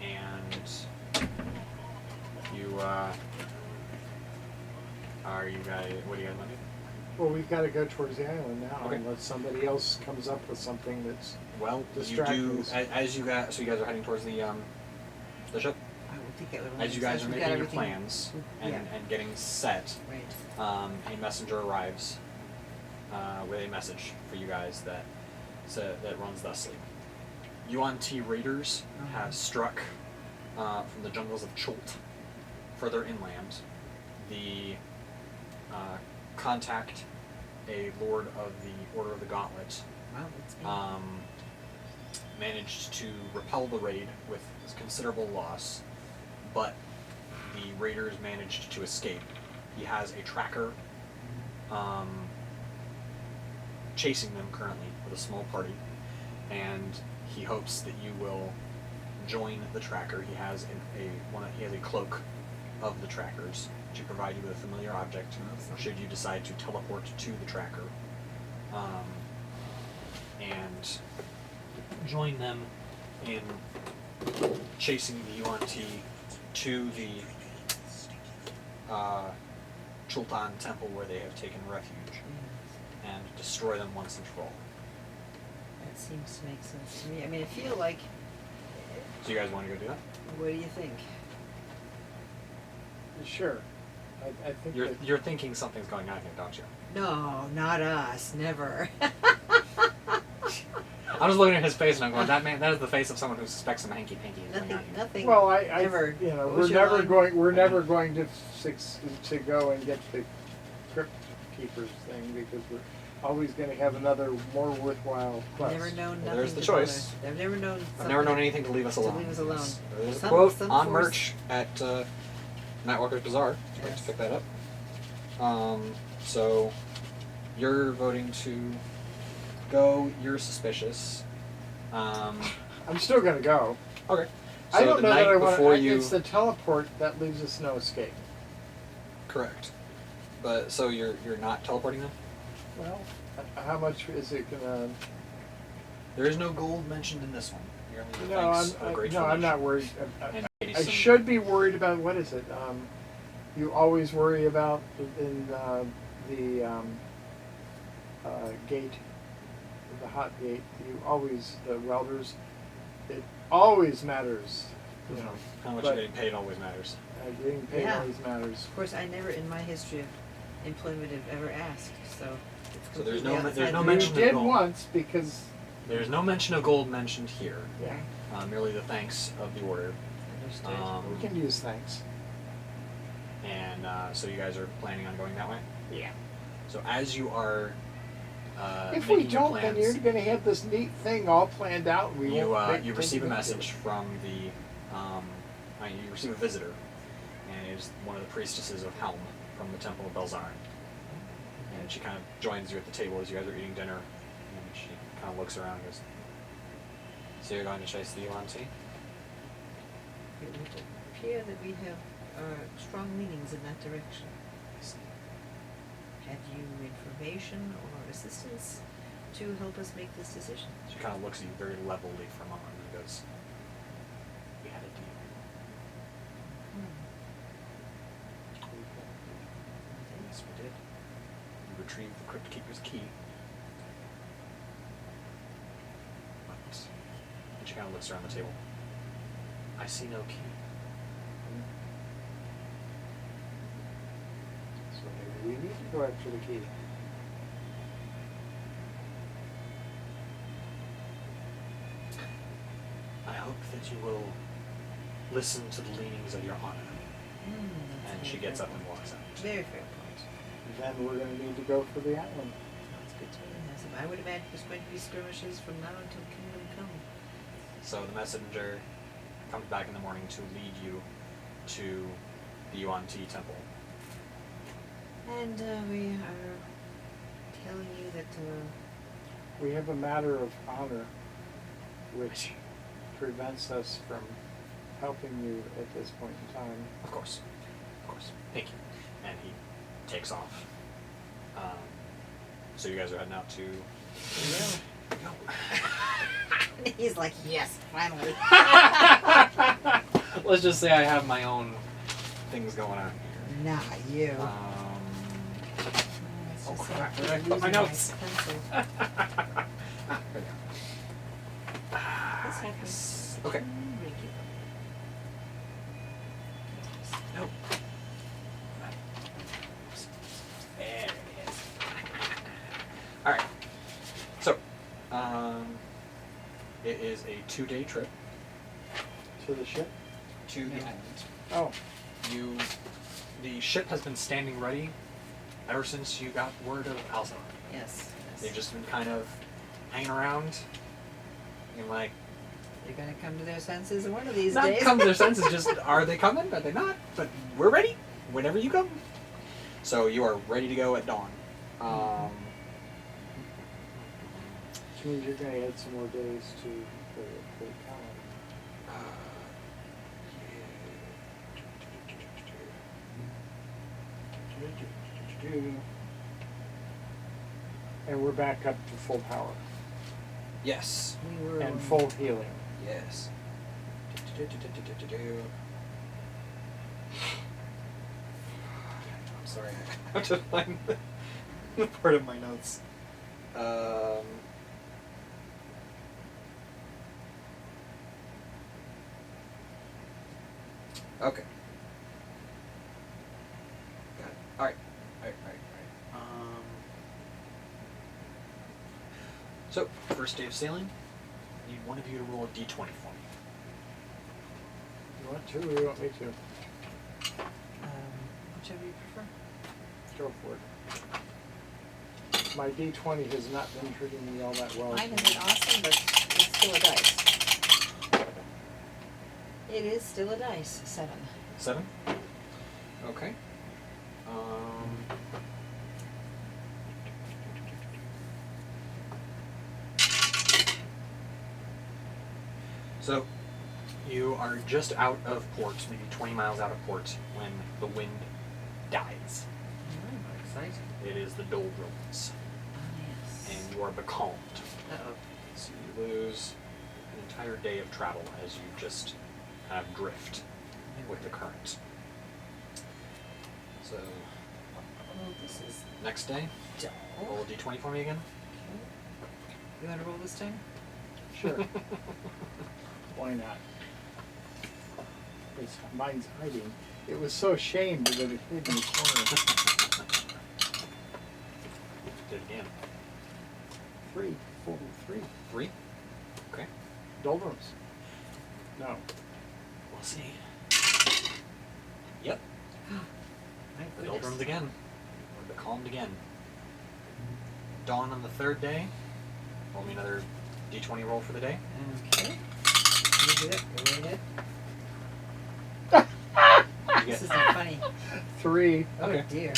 and you, what do you guys want to do? Well, we've got to go towards the island now, Okay. unless somebody else comes up with something that's. Well, you Distracting do, us. as you guys, so you guys are heading towards the ship? I would think that would only As you make guys sense. are We've got making your everything- plans and, yeah. and getting set, Right. a messenger arrives with a message for you guys that runs thusly. UNT raiders have struck from the jungles of Chult, further inland. The contact a lord of the Order of the Gauntlet Wow, that's me. managed to repel the raid with considerable loss, but the raiders managed to escape. He has a tracker chasing them currently with a small party, and he hopes that you will join the tracker. He has he has a cloak of the trackers to provide you with a familiar object should you decide to teleport to the tracker, and join them in chasing the UNT to the Chultan temple where they have taken refuge, and destroy them once and for all. That seems to make sense to me. I mean, I feel like, So you guys want to go do that? what do you think? Sure. I think that. You're thinking something's going on here, don't you? No, not us. Never. I'm just looking at his face and I'm going, that is the face of someone who suspects some hanky-panky is going Nothing. on here. Nothing. Well, I Ever. you know, What we're was your never line? going. We're never going to go and get the crypt keepers thing because we're always going to have another more worthwhile quest. Never known Well, nothing. there's the to choice. bother. I've never known. I've never known something- anything to leave us to alone. leave us alone. Yes. There's a Some- quote some on force- merch at Nightwalker's Bazaar. I'd like Yes. to pick that up. So you're voting to go. You're suspicious. I'm still going to go. Okay. So I don't the know night that I want before to. you. It's the teleport that leaves us no escape. Correct. But so you're not teleporting them? Well, how much is it going to? There is no gold mentioned in this one. You're only the No, thanks of a grateful I'm not nation. worried. And maybe I some- should be worried about what is it? You always worry about in the gate, the hot gate. You always the welders. It always matters. You know, How much but- you're getting paid always matters. getting paid Yeah. always matters. Of course, I never in my history of employment have ever asked. So it's So there's completely no- outside there's no the- You mention of did gold. once because There's no mention of gold mentioned here. yeah, Merely the thanks of the order. Understood. we can use thanks. And so you guys are planning on going that way? Yeah. So as you are If we making your don't, then you're plans, going to have this neat thing all planned out. And we you won't make you receive a things message from the you receive a visitor, and it is one of the priestesses of Helm from the Temple of Belzaren. And she kind of joins you at the table as you guys are eating dinner, and she kind of looks around and goes, "So you're going to chase the UNT?" It would appear that we have strong leanings in that direction. Have you information or assistance to help us make this decision? She kind of looks at you very levelly for a moment and goes, "We had a deal. Yes, we did. We retrieved the Crypt Keeper's key. But," and she kind of looks around the table. "I see no key." So maybe we need to go after the key. "I hope that you will listen to the leanings of your honor." That's And a she very gets fair up and point. walks out. Very fair point. Then we're going to need to go for the island. Sounds good to me. Yes, I would imagine there's going to be skirmishes from now until Kingdom Come. So the messenger comes back in the morning to lead you to the Yuan Ti temple. And we are telling you that We have a matter of honor which prevents us from helping you at this point in time. Of course. Of course. Thank you. And he takes off. So you guys are heading out to... No. he's like, yes, finally. Let's just say I have my own things going on here. Nah, you. It's Oh just crap, like where did I put my losing notes? pencil. There we go. This happens. Okay. Regularly. Nope. There it is. Alright. So, it is a 2-day trip To the ship? to the No. island. Oh, The ship has been standing ready ever since you got word of Alzar. Yes. They've just been kind of hanging around and like, They're gonna come to their senses one of these not days. come to their senses, just are they coming? Are they not? But we're ready whenever you come. So you are ready to go at dawn. which means you're going to add some more days to the calendar. And we're back up to full power Yes. We were and full healing. Yes. I'm sorry. I have to find the part of my notes. Okay. Got it. Alright. So, first day of sailing, I need one of you to roll a d20 for me. You want to or you want me to? Whichever you prefer. Go for it. My D20 has not been treating me all that well. Mine isn't awesome, but it's still a dice. It is still a dice. 7. 7? Okay. So, you are just out of port, maybe 20 miles out of port, when the wind dies. Exciting. It is the doldrums, Yes. and you are becalmed. Uh-oh. So you lose an entire day of travel as you just kind of drift with the current. So, Oh, this is next day, roll dull. a d20 for me again. You want to roll this time? Sure. Why not? Mine's hiding. It was so shamed that it hid in the corner. Do it again. 3. Full 3. 3? Okay. Doldrums. No. We'll see. Yep. My The goodness. doldrums again. We're becalmed again. Dawn on the third day. Roll me another d20 roll for the day. Okay. You do it. Go right ahead. You This get isn't funny. 3. Okay. Oh dear.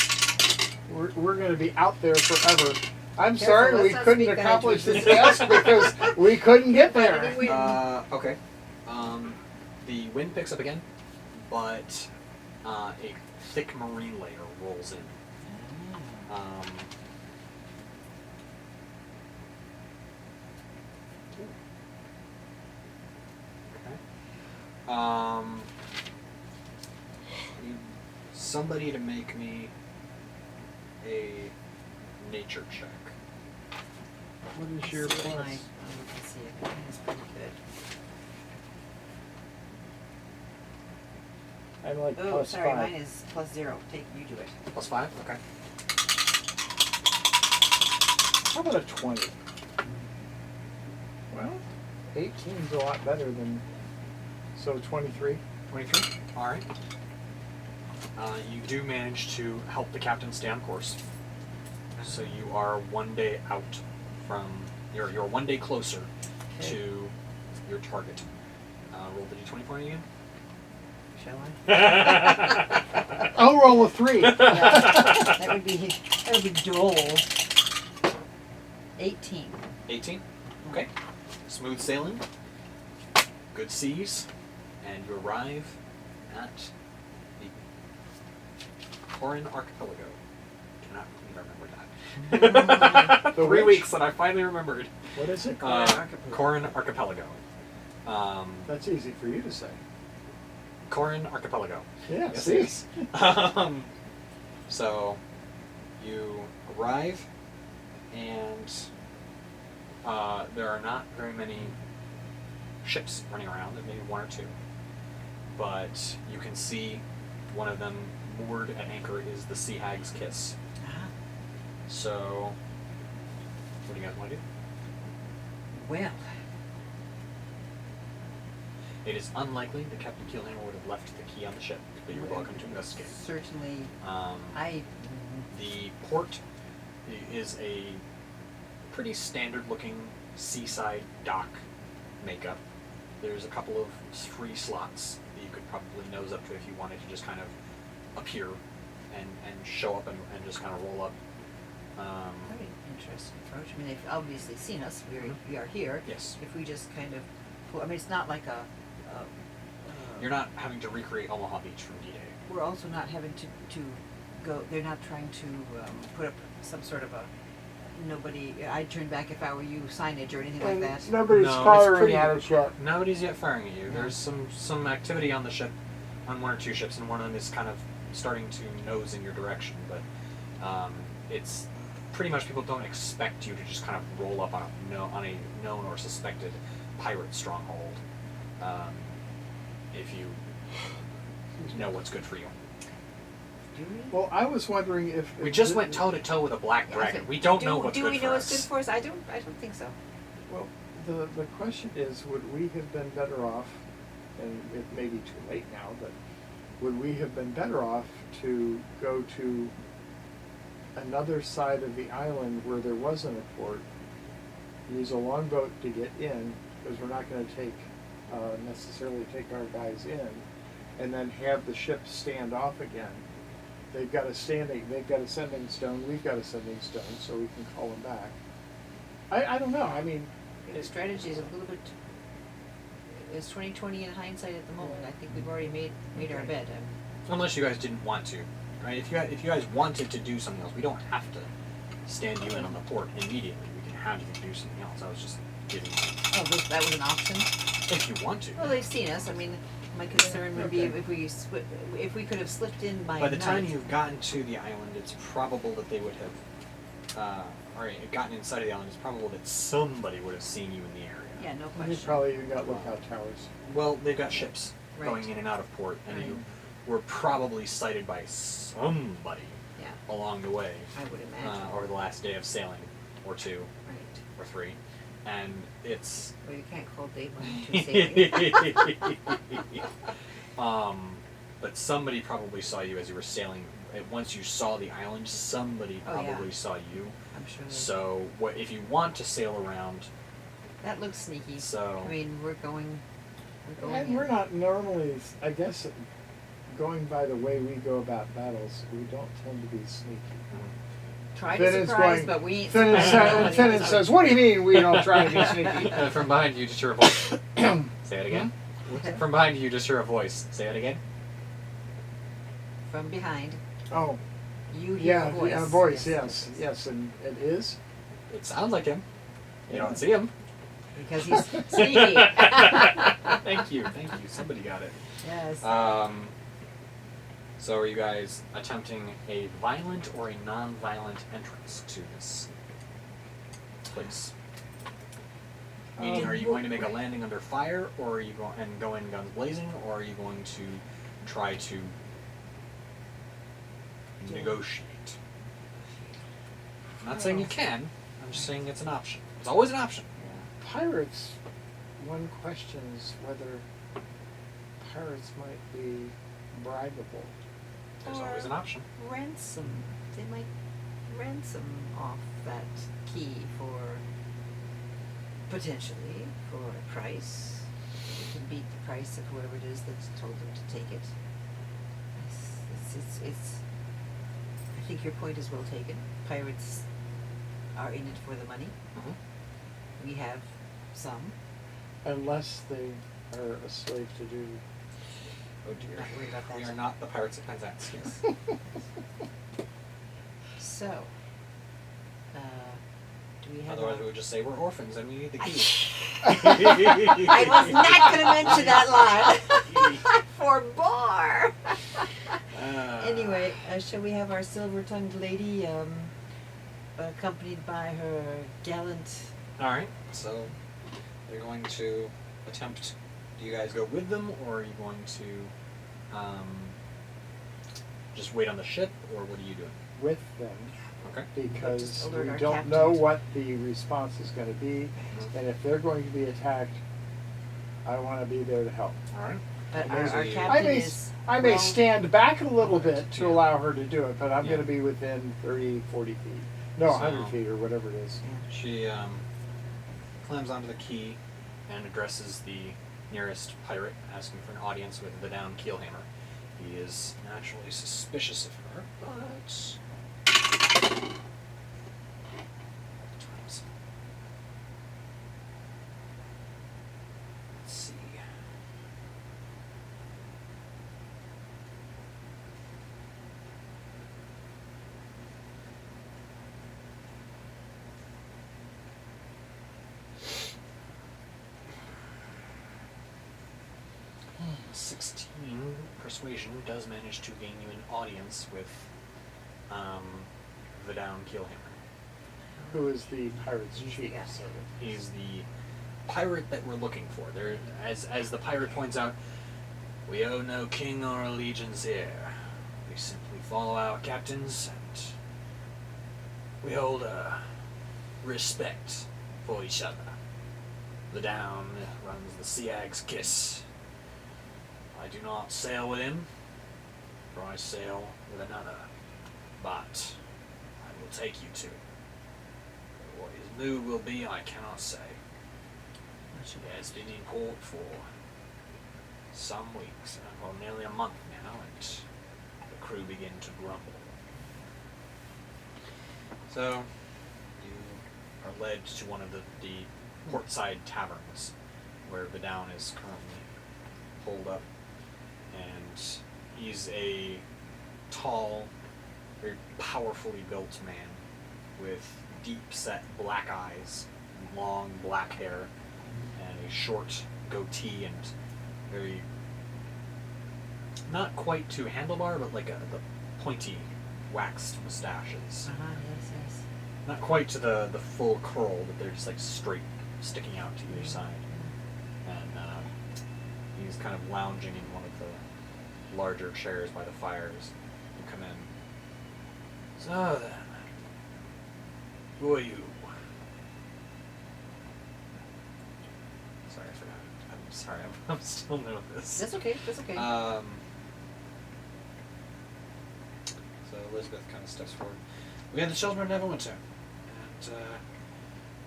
We're going to be out there forever. I'm Careful, sorry let's we not couldn't speak that accomplish into the task because we couldn't get But there. anyway, Okay. The wind picks up again, but a thick marine layer rolls in. Okay. I need somebody to make me a nature check. What is Let's your see what plus? let's see it. Mine is pretty good. I'm like Oh, plus sorry, 5. mine is +0. You do it. +5? Okay. How about a 20? Well, 18's a lot better than. So 23? 23? Alright. You do manage to help the captain stay on course. So you are 1 day out from. You're 1 day closer to your target. Roll the d20 for me again. Shall I? I'll roll a 3. Yeah, that would be dull. 18. 18? Okay. Smooth sailing. Good seas. And you arrive at the Corin Archipelago. Do not remember that. The 3 which? weeks and I finally remembered. What is it? Corin Archipelago. That's easy for you to say. Corin Archipelago. Yeah, Yes, see? it is. So you arrive, and there are not very many ships running around. There may be 1 or 2, but you can see one of them moored at anchor is the Sea Hag's Kiss. So, what do you guys want to do? Well, It is unlikely that Captain Keelhammer would have left the key on the ship, but you're welcome to investigate. certainly, Um, The port is a pretty standard-looking seaside dock makeup. There's a couple of free slots that you could probably nose up to if you wanted to just kind of appear and show up and just kind of roll up. very interesting approach. I mean, they've obviously seen us. We are here. Yes. If we just kind of, I mean, it's not like a. You're not having to recreate Omaha Beach from D-Day. We're also not having to go. They're not trying to put up some sort of a. Nobody. I'd turn back if I were you. Signage or anything like that. Nobody's No, it's firing pretty- at us yet. Nobody's yet firing at you. Yeah. There's some activity on the ship, on 1 or 2 ships, and one of them is kind of starting to nose in your direction. But it's pretty much people don't expect you to just kind of roll up on a known or suspected pirate stronghold. If you know what's good for you. Do we? Well, I was wondering if We just went toe to toe with a black dragon. We don't know what's do good we for know us. what's good for us? I don't think so. Well, the question is, would we have been better off? And it may be too late now, but would we have been better off to go to another side of the island where there wasn't a port, use a longboat to get in, because we're not going to necessarily take our guys in, and then have the ship stand off again? They've got a sending stone, we've got a sending stone, so we can call them back. I don't know. I mean, The strategy is a little bit. It's 20/20 in hindsight at the moment. I think we've already made our bed. Unless you guys didn't want to, right? If you guys wanted to do something else, we don't have to stand you in on the port immediately. We can have you do something else. I was just giving you, Oh, that was an option. if you want to. Well, they've seen us. I mean, my concern would be Okay. if we could have slipped in by By the time night. you've gotten to the island, it's probable that they would have, or gotten inside of the island. It's probable that somebody would have seen you in the area. Yeah, no we question. probably even got lookout towers. Well, they've got ships Right. going in and out of port, and Right. you were probably sighted by somebody Yeah, along the way I would imagine. over the last day of sailing, or 2, Right. or 3, and it's. Well, you can't call date when you're sailing. But somebody probably saw you as you were sailing. Once you saw the island, somebody Oh, yeah. probably saw you. I'm sure. So, if you want to sail around, That looks sneaky. So- I mean, we're going. And we're not normally, I guess, going by the way we go about battles, we don't tend to be sneaky. Try Finn to is surprise, going- but we ain't. Finn surprised. says, "What do you mean we don't try to be sneaky?" from behind you, just hear a voice. Say it again. Okay. From behind you, just hear a voice. Say it again. from behind. Oh, You hear yeah, a voice. yeah, voice, yes, and it is? It sounds like him. You don't see him. Because he's sneaky. Thank you. Somebody got it. Yes. So are you guys attempting a violent or a non-violent entrance to this place? Meaning, are you going to make a landing under fire, or are you go in guns blazing, or are you going to try to negotiate? I'm not saying you can. I'm just saying it's an option. It's always an option. Pirates, one questions whether pirates might be bribable. There's always an option. Ransom. They might ransom off that key for potentially for a price. They can beat the price of whoever it is that's told them to take it. It's I think your point is well taken. Pirates are in it for the money. Mm-hmm. We have some. Unless they are a slave to duty. Oh dear. Not worried about that. We are not the Pirates of Penzance. Yes. So, do we have? Otherwise, we would just say we're orphans and we need the key. I was not going to mention that line. Forbore. Anyway, shall we have our silver-tongued lady accompanied by her gallant? All right. So they're going to attempt. Do you guys go with them, or are you going to just wait on the ship, or what are you doing? With them, Okay. because Just alert we our don't captain. know what the response is going to be, Mhm. and if they're going to be attacked, I want to be there to help. All right. But And those our are you. captain I may, is. I may well, stand back a little bit to Yeah. allow her to do it, but I'm Yeah. going to be within 30, 40 feet. No, So- 100 feet or whatever it is. She climbs onto the quay and addresses the nearest pirate, asking for an audience with the down keelhammer. He is naturally suspicious of her, but let's see. Hmm, 16 persuasion does manage to gain you an audience with the down keelhammer. Who is the pirate's He's the chief? guy. So He's the pirate that we're looking for. There, as the pirate points out, we owe no king or allegiance here. We simply follow our captains, and we hold a respect for each other. The down runs the Seag's kiss. I do not sail with him, for I sail with another. But I will take you to it. What his mood will be, I cannot say. He has been in port for some weeks, well, nearly a month now, and the crew begin to grumble. So, you are led to one of the portside taverns, where Vidal is currently holed up, and he's a tall, very powerfully built man with deep-set black eyes, long black hair, and a short goatee, and very, not quite to handlebar, but like the pointy, waxed mustaches. Yes. Not quite to the full curl, but they're just like straight, sticking out to either side. And he's kind of lounging in one of the larger chairs by the fires. You come in. So then, who are you? Sorry, I forgot. I'm sorry, I'm still new at this. That's okay. That's okay. So Elizabeth kind of steps forward. We are the Children of Neverwinter, and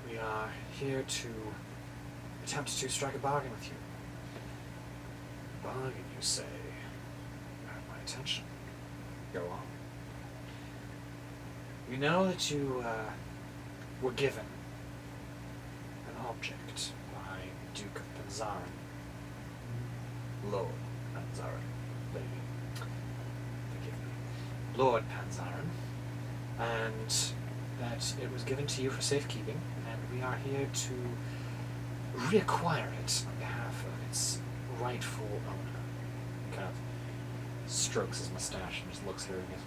we are here to attempt to strike a bargain with you. Bargain, you say? You have my attention. Go on. We know that you were given an object by Duke of Bazaar. Lord Bazaar, lady. Forgive me. Lord Panzaren, and that it was given to you for safekeeping, and we are here to reacquire it on behalf of its rightful owner. He kind of strokes his mustache and just looks at her and goes,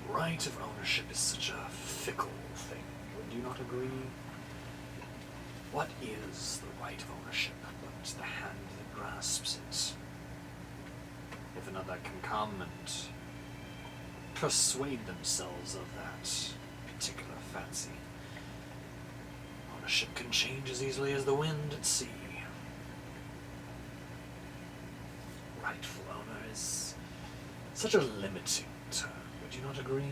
right of ownership is such a fickle thing. Would you not agree? What is the right of ownership but the hand that grasps it? If another can come and persuade themselves of that particular fancy, ownership can change as easily as the wind at sea. Rightful owner is such a limiting term. Would you not agree?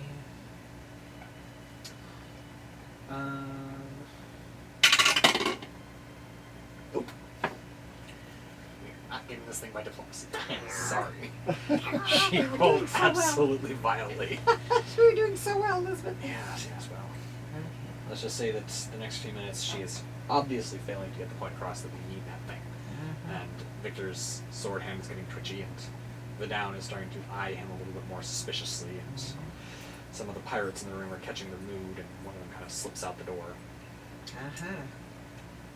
Nope. We're not getting this thing by diplomacy. Sorry. She We were rolled doing so well. absolutely violently. We were doing so well, Elizabeth. Yes, well. Let's just say that the next few minutes she is obviously failing to get the point across that we need that thing. And Victor's sword hand is getting twitchy, and the down is starting to eye him a little bit more suspiciously, and some of the pirates in the room are catching the mood, and one of them kind of slips out the door.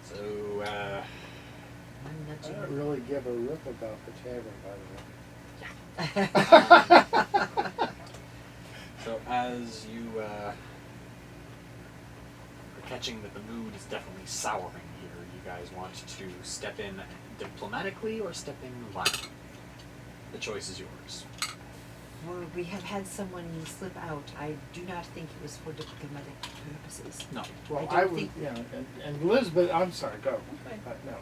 So, I'm I nudging. don't really give a rip about the tavern, by the way. so as you are catching that the mood is definitely souring here, you guys want to step in diplomatically or step in violently? The choice is yours. Well, we have had someone slip out. I do not think it was for diplomatic purposes. No. Well, I I don't would, think- yeah, and Elizabeth, I'm sorry, go. Okay. No.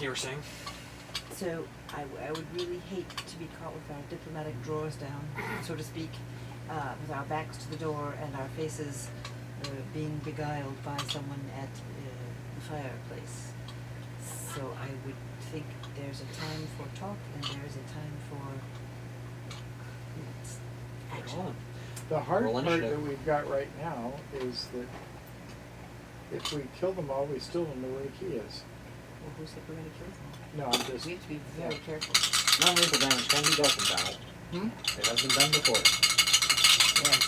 You were saying? So I would really hate to be caught with our diplomatic drawers down, so to speak, with our backs to the door and our faces being beguiled by someone at the fireplace. So I would think there's a time for talk and there's a time for action. Roll. The hard Roll part initiative. that we've got right now is that if we kill them all, we still don't know where the key is. Well, who said we're going to kill them? No, I'm just. We have to be very careful. Non-lethal damage can be dealt in battle. Hmm? It has been done before. Yes.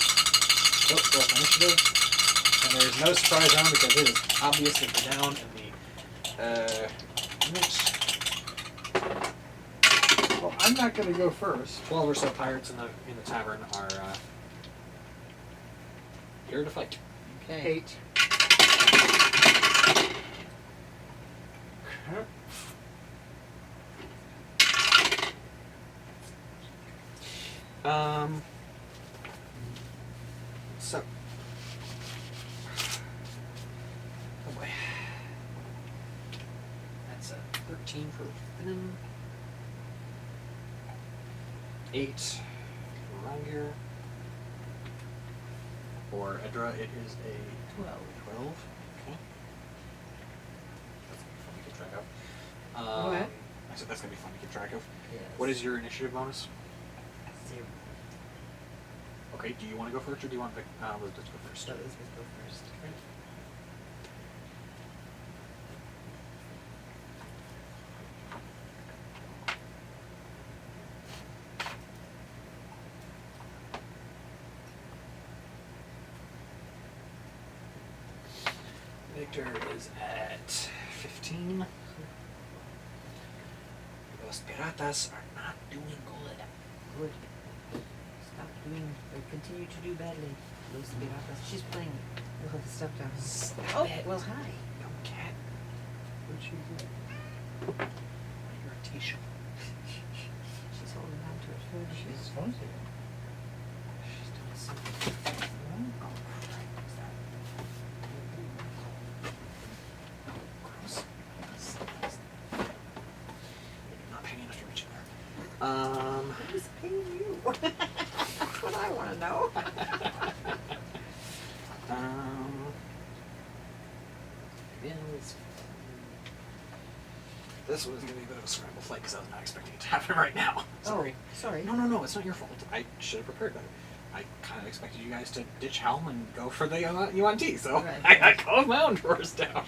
So, roll initiative. And there's no surprise round because it is obvious that the down and the next Well, I'm not going to go first. 12 or so pirates in the tavern are here to fight. Okay. 8. So. Oh boy. That's a 13 for Venom. 8 for Rangir. For Edra, it is a 12. 12. Okay. That's gonna be fun to keep track of. What? I said that's gonna be fun to keep track of. Yes. What is your initiative bonus? 0. Okay, do you want to go first or do you want Elizabeth to go first? So Elizabeth go first. Victor is at 15. Los Piratas are not doing good. Good. Stop doing, or continue to do badly. Los Piratas. She's playing with the stuff down. Stop Oh, it. well, hi. No cat. What'd she do? Irritation. She's holding on to it. She's She's fuzzy. She's doing something. Oh, right. What's that? Oh, gross. You're not paying enough attention there. Who's paying you? That's what I want to know. Yeah, this was going to be a bit of a scramble fight because I was not expecting it to happen right now. Sorry. Oh, sorry. No, it's not your fault. I should have prepared better. I kind of expected you guys to ditch Helm and go for the UNT, so Right. I calmed my own drawers down.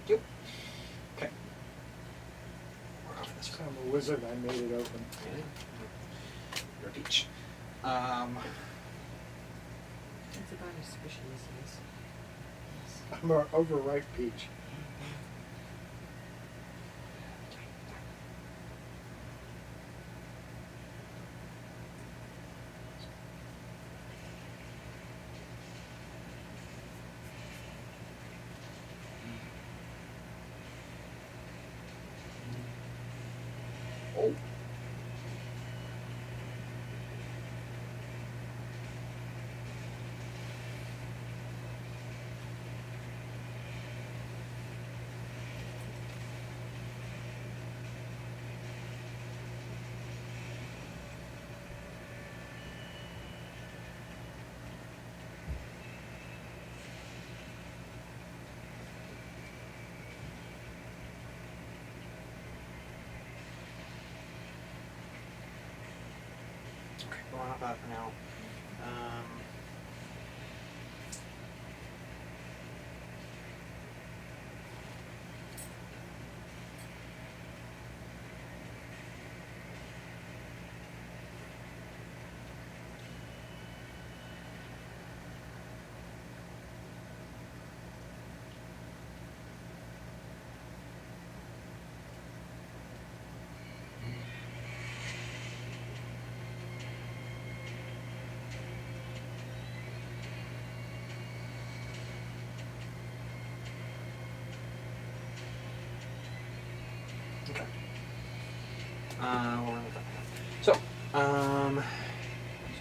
Yep. Okay. We're off this round. I'm a wizard, I made it open. You're a peach. It's about as squishy as it is. Yes. I'm an overripe peach. Oh. Okay, we're on about for now. Okay. We're on with that now. So,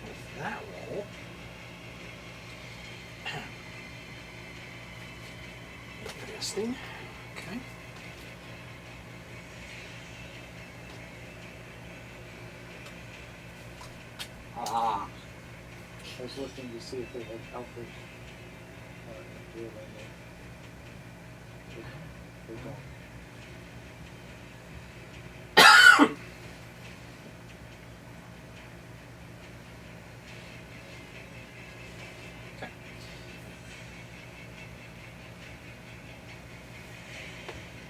with that roll, interesting. Okay. Ah. I was looking to see if they had helpers. Do it on there. They don't. Okay.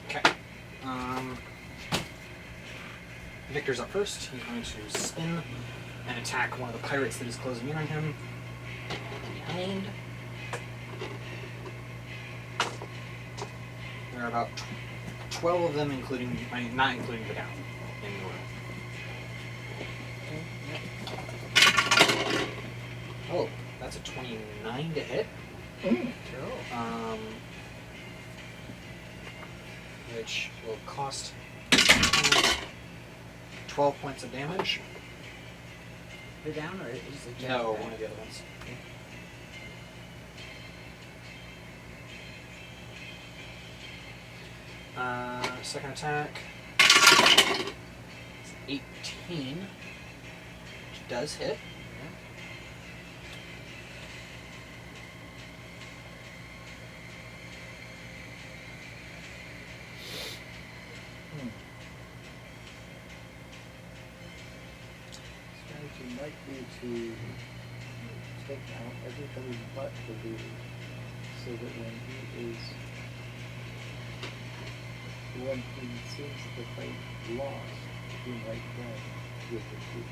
Okay. Victor's up first. He's going to spin and attack one of the pirates that is closing in on him. Behind. There are about 12 of them, including, not including the down in the room. Oh, that's a 29 to hit. Which will cost 12 points of damage. The down or is it just No, that? one of the other ones. Second attack. It's 18, which does hit. Strategy might be to take out everybody but the leader, so that when he sees the fight lost, he might run with the group.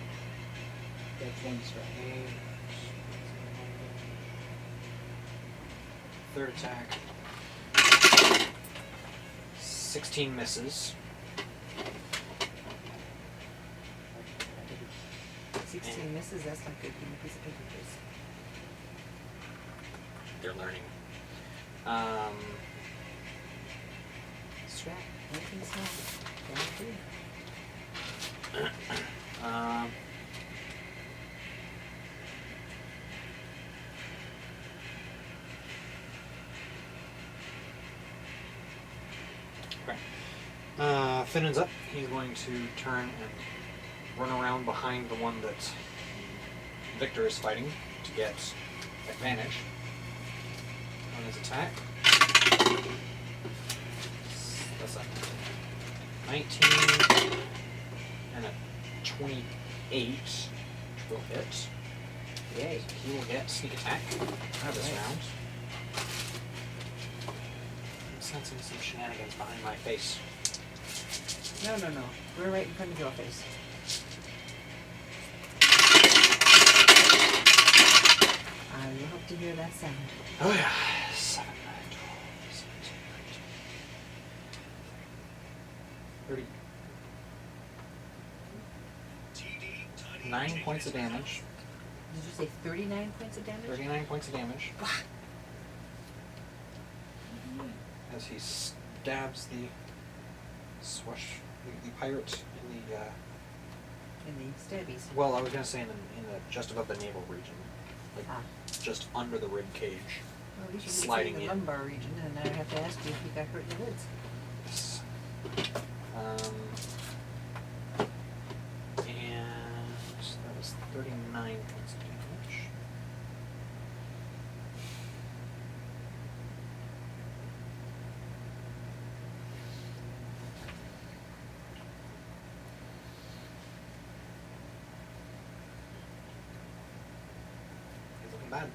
That's one strategy. Third attack. 16 misses. 16 misses, that's not good. Give me a piece of paper, please. They're learning. Strap. Anything's happening. Okay. Finnan's up. He's going to turn and run around behind the one that Victor is fighting to get advantage on his attack. That's a 19 and a 28, which will hit. Yay. So he will get sneak attack this round. sensing some shenanigans behind my face. No. We're right in front of your face. I love to hear that sound. Oh yeah. 7, 9, 12, 30. 9 points of damage. Did you say 39 points of damage? 39 points of damage. As he stabs the the pirate in the In the stabbies. well, I was gonna say in the just above the navel region, like Ah. just under the rib cage. Well, at least you Sliding didn't say in. the lumbar region, and then I have to ask you if you got hurt in the ribs. Yes. And that was 39 points of damage. He's looking bad.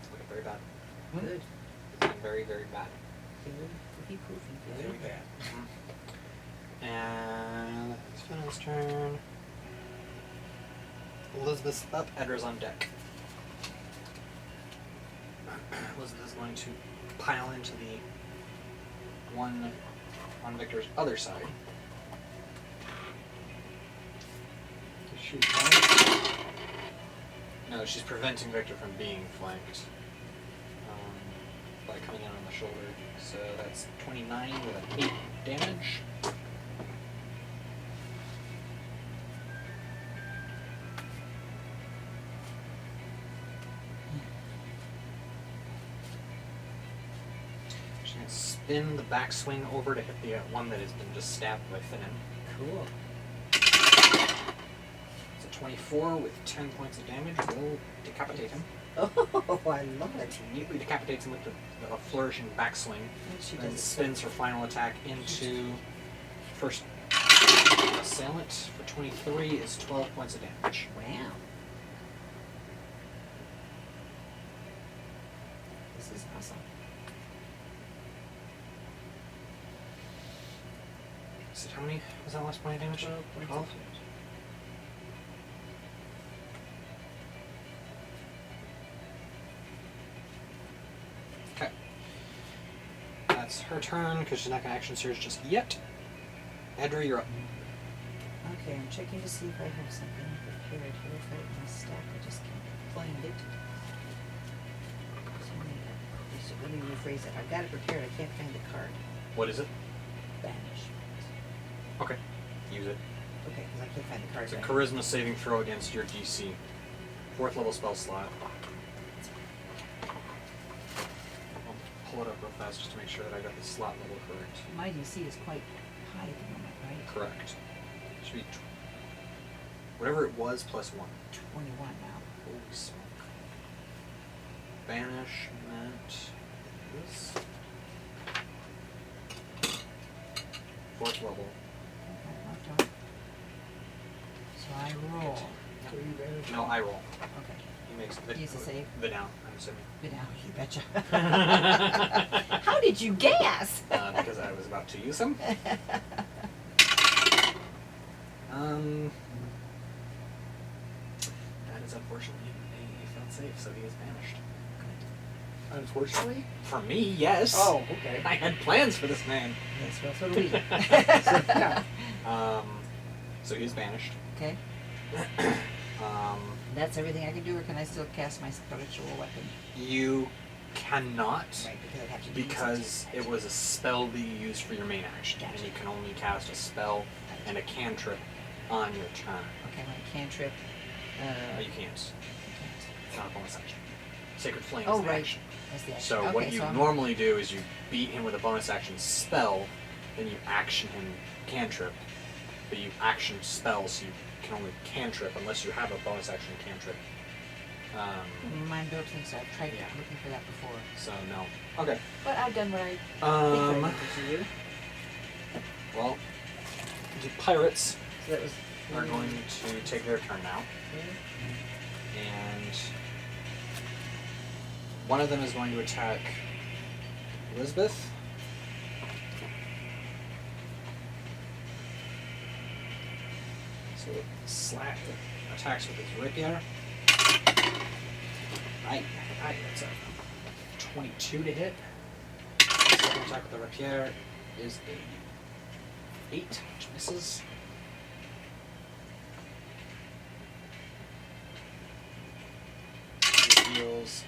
He's looking very bad. Good. He's looking very, very bad. Good. Poofy. Very bad. And it's Finn's turn. Elizabeth's up, Edra's on deck. Elizabeth is going to pile into the one on Victor's other side. Does she flank? No, she's preventing Victor from being flanked by coming in on the shoulder. So that's 29 with an 8 damage. She's going to spin the backswing over to hit the one that has been just stabbed by Finnan. Cool. It's a 24 with 10 points of damage. Will decapitate him. Oh, I love it. She neatly decapitates him with the flourishing backswing. And she Then does it spins her final attack into first assailant for 23 is 12 points of damage. Wow. This is awesome. So how many was that last point of damage? 12 points of 12? damage. Okay. That's her turn because she's not going to action surge just yet. Edra, you're up. Okay, I'm checking to see if I have something prepared here. If I have my stack, I just can't find it. So let me rephrase it. I've got it prepared. I can't find the card. What is it? Banish. Okay. Use it. Okay, because I can't find the card. It's a right. charisma saving throw against your DC. 4th level spell slot. I'll pull it up real fast just to make sure that I got the slot level correct. My DC is quite high at the moment, right? Correct. Should be whatever it was plus 1. 21 now. Holy smoke. Banishment is 4th level. So I roll. So you vanish? No, I roll. Okay. He makes He's a save. the down, I'm assuming. Good now, you betcha. How did you guess? Because I was about to use him. That is unfortunately a failed save, so he is banished. Unfortunately? For me, yes. Oh, okay. I had plans for this man. Yes, well, so do we. Yeah. So he's banished. Okay. Um, That's everything I can do, or can I still cast my spiritual weapon? you cannot, Right, because I'd have to use because it was a spell that you used for your main action, and Gotcha. you can only cast a spell and a cantrip on your turn. Okay, when a cantrip. You can't. It's not a bonus action. Sacred Flame Oh, is the right. action. That's the action. So okay, what you so I'm- normally do is you beat him with a bonus action spell, then you action him cantrip, but you action spell, so you can only cantrip unless you have a bonus action cantrip. Mine built in, so I've tried Yeah. looking for that before. So no. Okay. But I've done what I think I needed to do. Well, the pirates So that was. are going to take their turn now, Okay. and one of them is going to attack Elizabeth. So slash attacks with his rapier. Right, that's a 22 to hit. Second attack with the rapier is a 8, which misses. He deals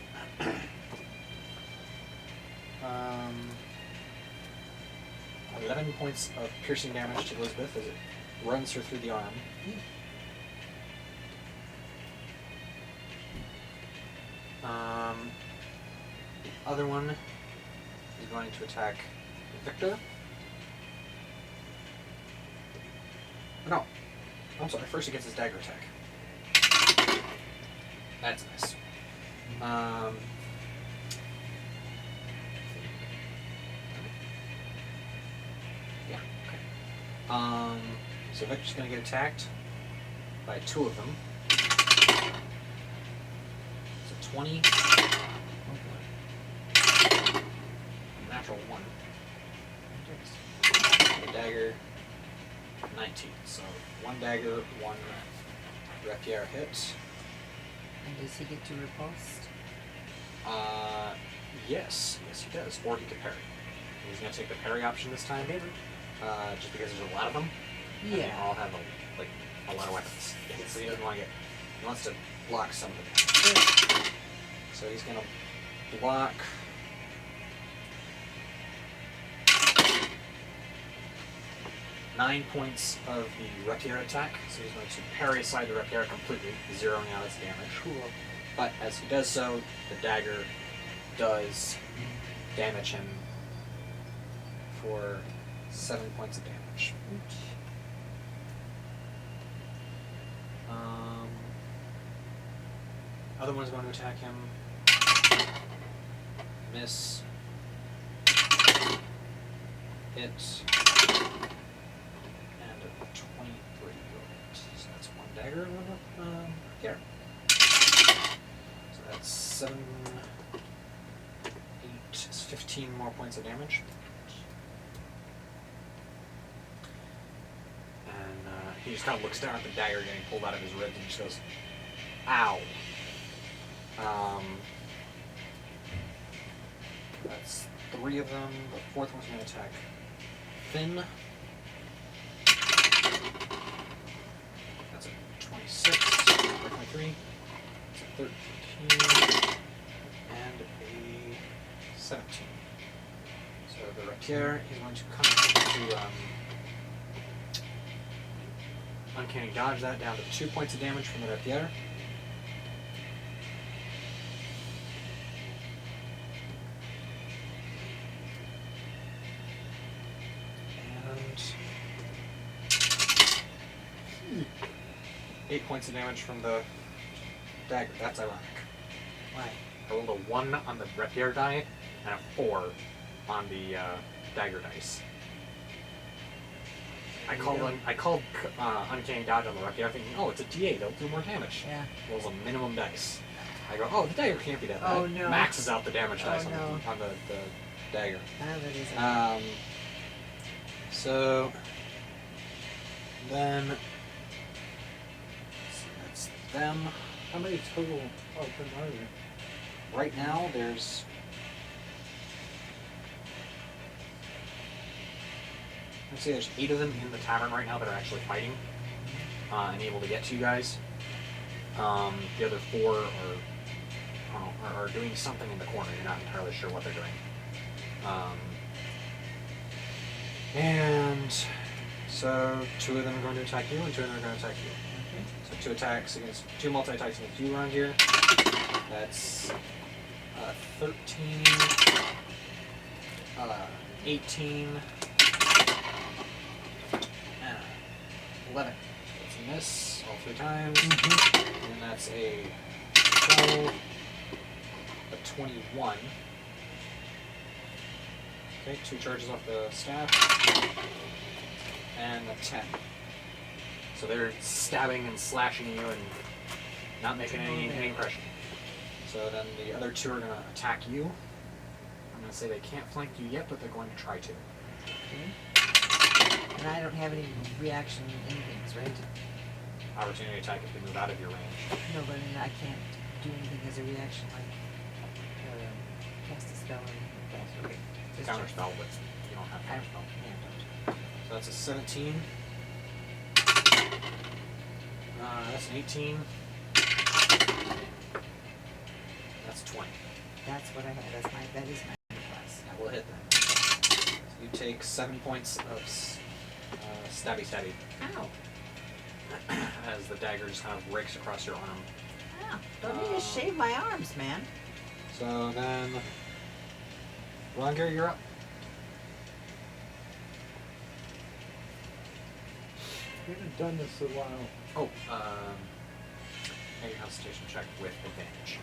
11 points of piercing damage to Elizabeth as it runs her through the arm. The other one is going to attack Victor. No, I'm sorry. First, he gets his dagger attack. That's a miss. Yeah. Okay. So Victor's going to get attacked by 2 of them. So 20. Natural 1. The dagger, 19. So 1 dagger, 1 rapier hit. And does he get to riposte? Yes, he does. Or he could parry. And he's going to take the parry option this time, just because there's a lot of them. And they Yeah. all have a lot of weapons. So he doesn't want to get. He wants to block some of them. So he's going to block. Nine points of the rapier attack, so he's going to parry aside the rapier completely, zeroing out its damage. Cool. But as he does so, the dagger does damage him for 7 points of damage. Other one's going to attack him. Miss. Hit. And a 23. So that's 1 dagger here. So that's 7, 8, 15 more points of damage. And he just kind of looks down at the dagger getting pulled out of his ribs and just goes, ow. That's 3 of them. The 4th one's going to attack Finn. That's a 26, or 23. That's a 13, and a 17. So the rapier is going to come to uncanny dodge that down to 2 points of damage from the rapier. And 8 points of damage from the dagger. That's ironic. Why? I rolled a 1 on the rapier die and a 4 on the dagger dice. I called uncanny dodge on the rapier, thinking, oh, it's a D8, it'll do more damage. Yeah. Rolls a minimum dice. I go, oh, the dagger can't be that bad. Oh, no. Maxes out the damage Oh, dice no. on the dagger. That is So then that's them. How many total of them are there? Right now there's I'd say there's 8 of them in the tavern right now that are actually fighting and able to get to you guys. The other 4 are doing something in the corner. You're not entirely sure what they're doing. And so 2 of them are going to attack you, and 2 of them are going to attack you. okay. So 2 attacks against 2 multi-attacks against you around here. That's 13, 18, and 11. That's a miss all 3 times. And that's a 12, a 21. Okay, 2 charges off the staff, and a 10. So they're stabbing and slashing you and not making any impression. So then the other 2 are going to attack you. I'm going to say they can't flank you yet, but they're going to try to. Okay. And I don't have any reaction anythings, right? opportunity attack if they move out of your range. No, but I mean, I can't do anything as a reaction, like, cast a spell or anything like that. Okay. Just Counter check. spell, but you don't have I counter spell. yeah, don't. So that's a 17. That's an 18. That's 20. That's what I had. That is my class. That will hit then. So you take 7 points of stabby stabby Ow. as the dagger just kind of rakes across your arm. Ow. Don't need to shave my arms, man. So then, Ronger, you're up. We haven't done this in a while. Oh, make a Constitution check with advantage.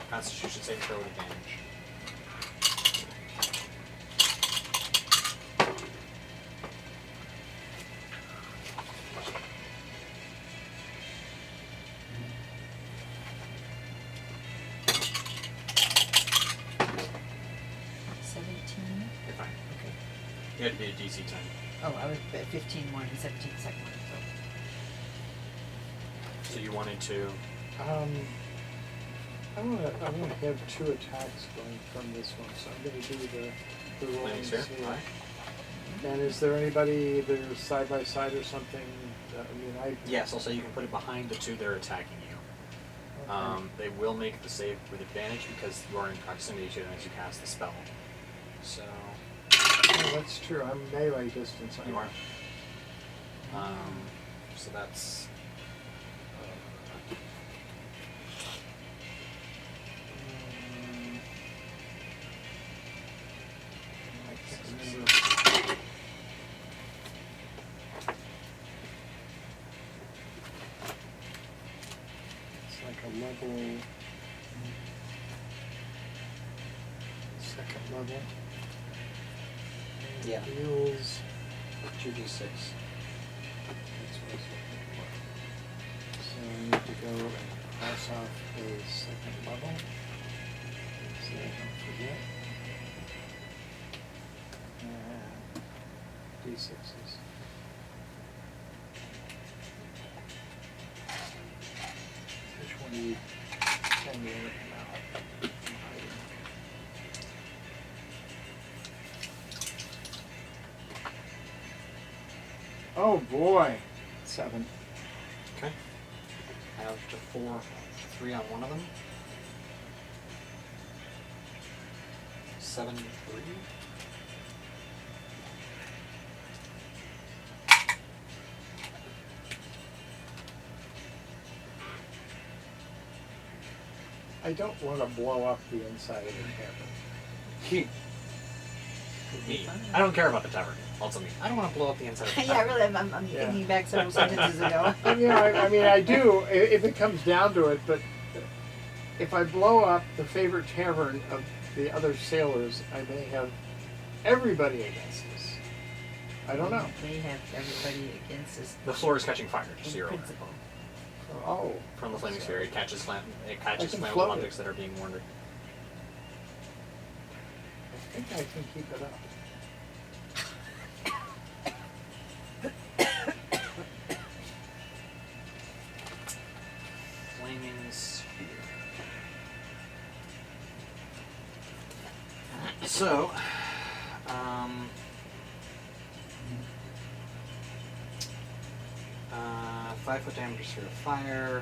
Constitution saving throw with advantage. You're fine. Okay. You had to be a DC 10. Oh, I was at 15 one and 17 the second one, So you wanted to. I want to have 2 attacks going from this one, so I'm going to do the rolling Flaming Sphere? sphere. Alright. And is there anybody either side by side or something? Yes, also you can put it behind the 2 that are attacking you. Okay. They will make the save with advantage because you are in proximity to them as you cast the spell. So. Oh, that's true. I'm melee distance. You are. So that's. I can't remember. It's like a level. Second level. And Yeah. Deals. 2d6. That's what I was looking for. So I need to go and cross off the second level. So I don't forget. And D6s. Which one do you send me everything out? Oh boy. 7. Okay. Have the 3 on one of them. 7, 3. I don't want to blow up the inside of the tavern. Me. I don't care about the tavern. Also me. I don't want to blow up the inside of the yeah, tavern. really, I'm Yeah. thinking back several sentences ago. And, I mean, I do, if it comes down to it, but if I blow up the favorite tavern of the other sailors, I may have everybody against us. I don't know. They have everybody against us. The floor is catching fire, just so In you're aware. principle. Oh. From the flaming sphere, it catches I can flammable float it. objects that are being warned. I think I can keep it up. Flaming sphere. So, 5-foot diameter sphere of fire.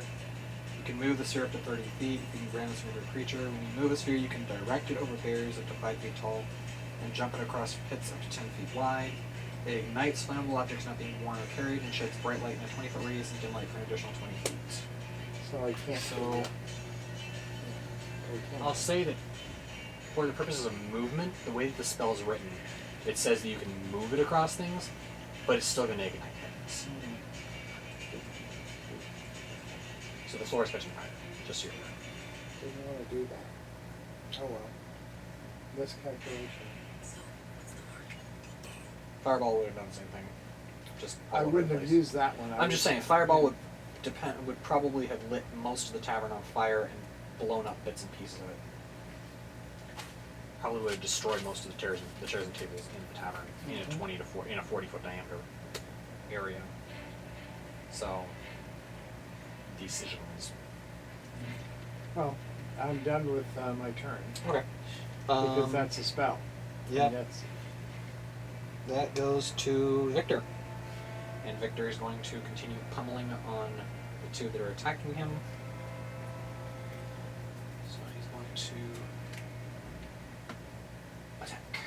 You can move the sphere up to 30 feet. You can grant the sphere to a creature. When you move a sphere, you can direct it over barriers up to 5 feet tall and jump it across pits up to 10 feet wide. It ignites flammable objects not being worn or carried and sheds bright light in a 20-foot radius and dim light for an additional 20 feet. So I can't. So, I'll say that for the purposes of movement, the way that the spell is written, it says that you can move it across things, but it's still going to ignite things. So the floor is catching fire, just so you're aware. Didn't want to do that. Oh well. Miscalculation. Fireball would have done the same thing. Just all I over wouldn't the have place. used that one. I'm just saying, fireball would probably have lit most of the tavern on fire and blown up bits and pieces of it. Probably would have destroyed most of the chairs and tables in the tavern in a 20 to 40 in a 40-foot diameter area. So decisions. Well, I'm done with my turn Okay. because that's a spell. Yeah. And that's That goes to Victor. And Victor is going to continue pummeling on the two that are attacking him. So he's going to attack.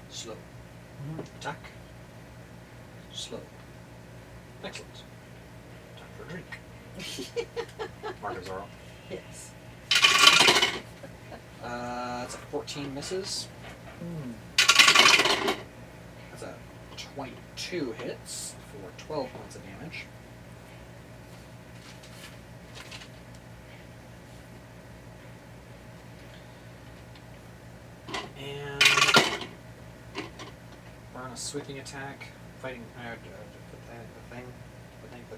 Slow. Attack. Slow. Excellent. Time for a drink. Marcus Zorro. Yes. That's a 14 misses. That's a 22 hits for 12 points of damage. And we're on a sweeping attack, fighting the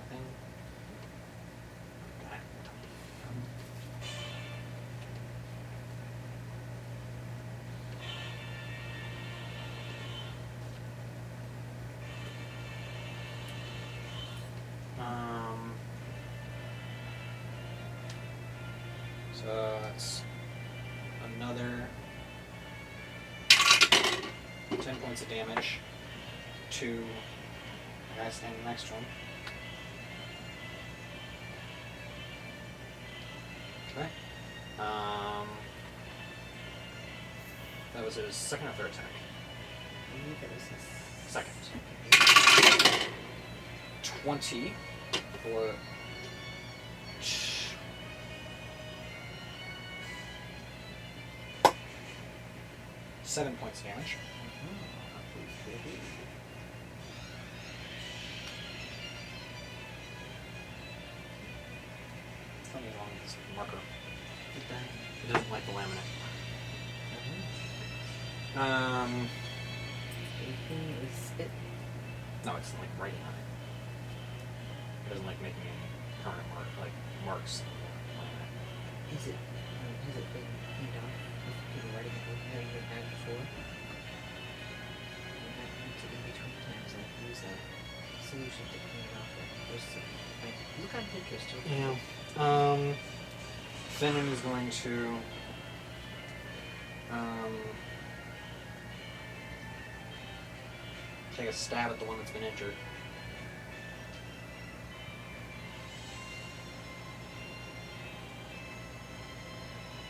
thing. So that's another 10 points of damage to the guy standing next to him. Okay. That was his second or third attack? I believe it was his Second. 20 for 7 points of damage. Something wrong with this marker. It doesn't like the laminate. Anything is it? No, it's like writing on it. It doesn't like making any permanent marks on the laminate. Has it been cleaned off with people writing it with having been had before? And that means in between times I use a solution to clean it off. There's some, like, look on Pinterest. Yeah. Finnan is going to take a stab at the one that's been injured.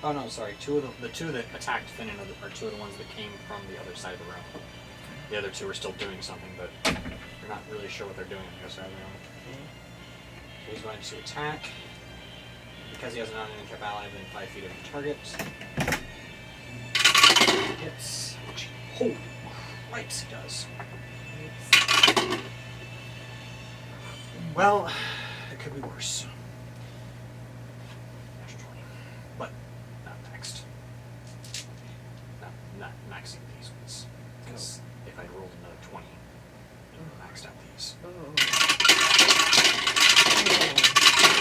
Oh no, sorry. The two that attacked Finnan are two of the ones that came from the other side of the room. The other two are still doing something, but you're not really sure what they're doing on the other side of the room. So he's going to attack. Because he has an unhandicapped ally within 5 feet of the target. Hits. Holy Christ, he does. Well, it could be worse. Natural 20. But not maxed. Not maxing these ones. Because if I'd rolled another 20, it would have maxed out these.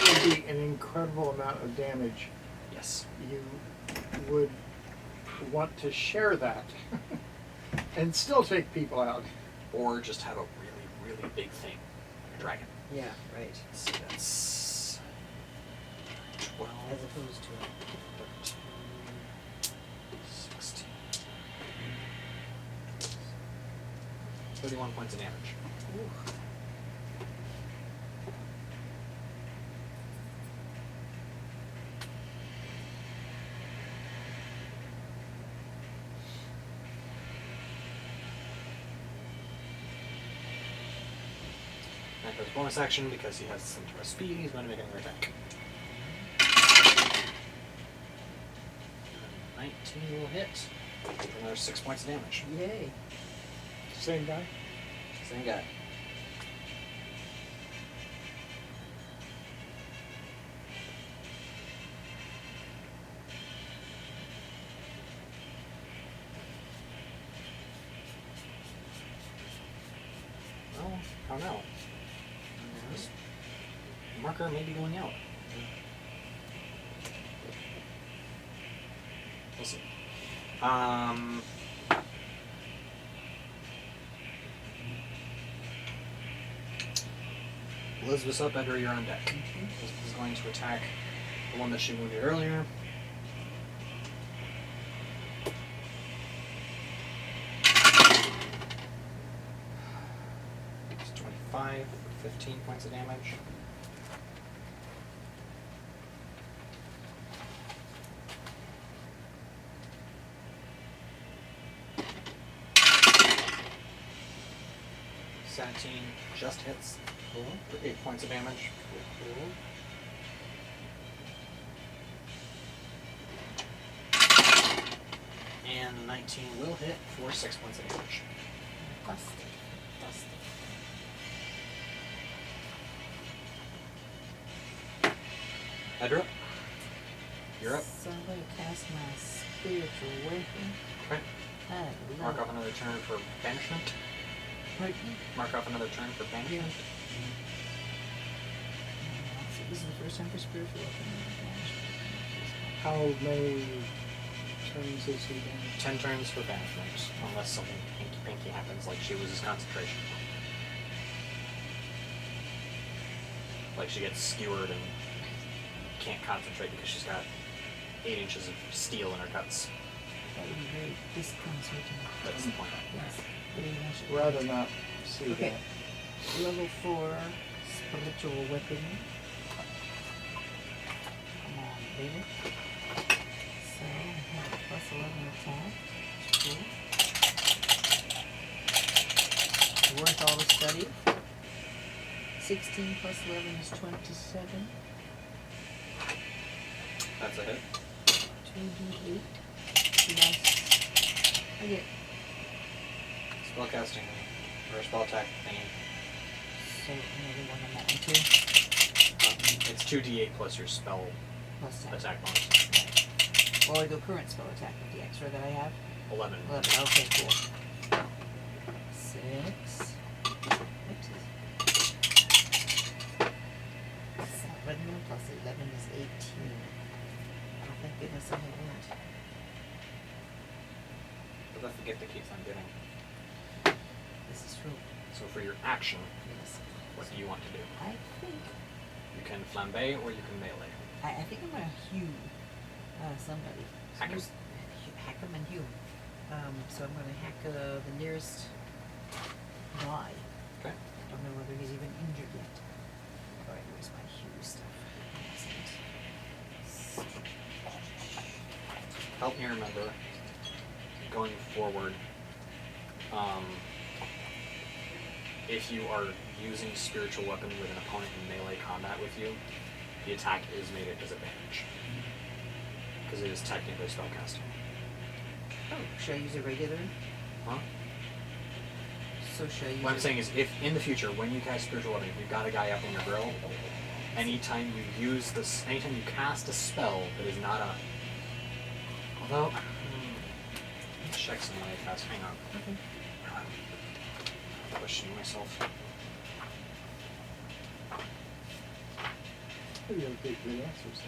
It would be an incredible amount of damage. Yes. You would want to share that and still take people out. Or just have a really, really big thing. Like a dragon. Yeah, right. So that's 12. As opposed to 16. 31 points of damage. That goes bonus action because he has some sort of speed. He's going to make another attack. 19 will hit for another 6 points of damage. yay. Same guy? Same guy. Well, I don't know. This marker may be going out. We'll see. Elizabeth's up, Edgar, you're on deck. Elizabeth is going to attack the one that she wounded earlier. It's 25, 15 points of damage. Just hits for 8 points of damage. And 19 will hit for 6 points of damage. Busted. Edra, you're up. So I'm going to cast my spiritual weapon. Okay. I Mark love off another turn for banishment. Pardon? Mark off another turn for banishment. So this is the first time for spiritual weapon. How many turns is he doing? 10 turns for banishment, unless something pinky happens, like she loses concentration. Like she gets skewered and can't concentrate because she's got 8 inches of steel in her guts. That would be great. This comes with me. That's the point. Yes. Very much. Rather not see Okay. that. Level 4 spiritual weapon. Come on, baby. So I have a plus 11 attack. Cool. Worth all the study. 16 plus 11 is 27. That's a hit. 2d8 plus. I get Spellcasting, or spell attack thing. so another one on that one too. It's 2d8 plus your spell Plus 10. attack bonus. Well, I go current spell attack with the extra that I have. 11. 11. Okay, cool. 6. Oopsies. 7 plus 11 is 18. Oh, thank goodness I won't. But that's the gift that keeps on giving. This is true. So for your action, Yes. what do you want to do? I think You can flambe or you can melee. I think I'm gonna hew somebody. Hack him. Hack him and hew. So I'm gonna hack the nearest guy. Okay. I don't know whether he's even injured yet. Alright, where's my hew stuff? Help me remember, going forward, if you are using spiritual weapon with an opponent in melee combat with you, the attack is made at disadvantage. Because it is technically spellcasting. Oh, should I use a regular? Huh? So should I use What I'm a- saying is, if in the future, when you cast spiritual weapon, if you've got a guy up in your grill, anytime you cast a spell that is not a... Although, let's check some melee cast. Hang on. Okay. I'm questioning myself. You don't get good answers.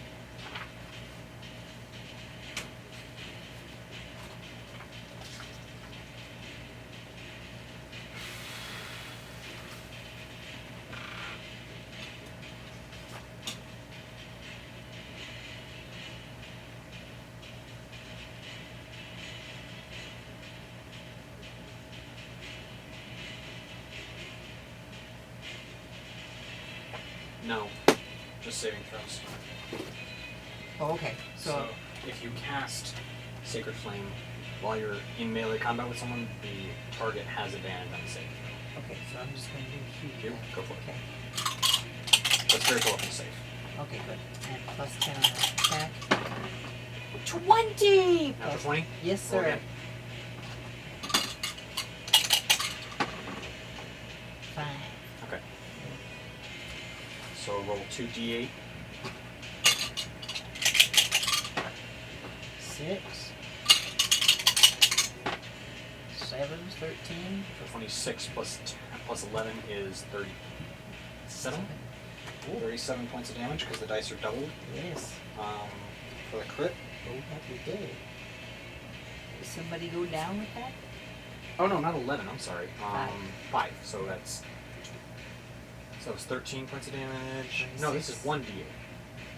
No. Just saving throws. Oh, okay. So, if you cast Sacred Flame while you're in melee combat with someone, the target has advantage on the saving throw. okay, so I'm just gonna do hew. Hew? then. Go for it. Okay. But spiritual weapon safe. Okay, good. And plus 10 on the attack. 20! Natural Plus- 20? Yes, Roll sir. again. 5. Okay. So roll 2d8. 6. 7, 13. So 26 plus 10, plus 11 is 37. 37 points of damage because the dice are doubled. Yes. For the crit. Oh, happy day. Does somebody go down with that? Oh no, not 11. I'm sorry. Five. 5. So that's So it's 13 points of damage. No, this is 1d8.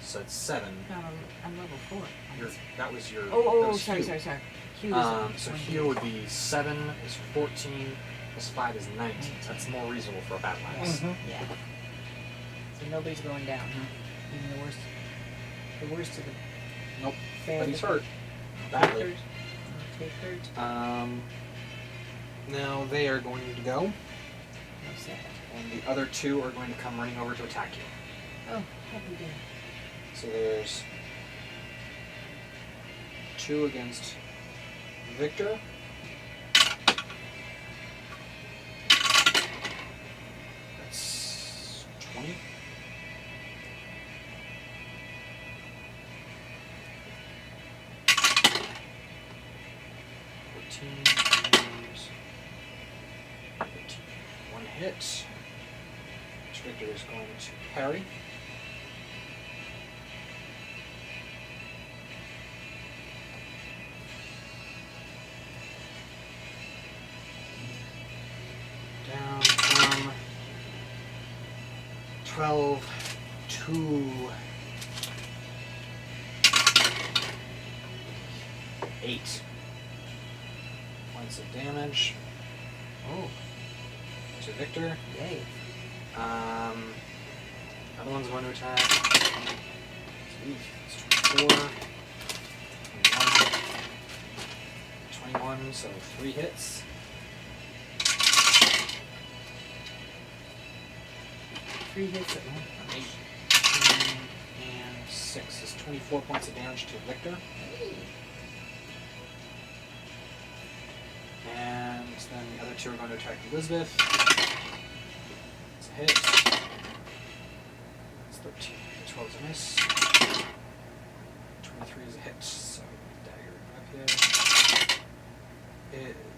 So it's 7. No, I'm level 4. That was your. that Oh, was sorry. heal. Hugh is So 1d8. heal would be 7 is 14 plus 5 is 19. That's more reasonable for a battle axe. Mhm. Yeah. So nobody's going down, huh? Even the worst. The worst of the Nope. bad. But he's hurt. Badly. Take hurt. Take hurt. Now they are going to go, No sad. and the other 2 are going to come running over to attack you. Oh, happy day. So there's 2 against Victor. That's 20. And 15. 1 hit. Which Victor is going to parry. Down from 12 to 8 points of damage. Oh, To Victor. yay. Other one's going to attack. It's 24, 21, so 3 hits. 3 hits at 8 and 6 is 24 points of damage to Victor. And then the other 2 are going to attack Elizabeth. It's a hit. It's 13. 12 is a miss. 23 is a hit. So dagger up here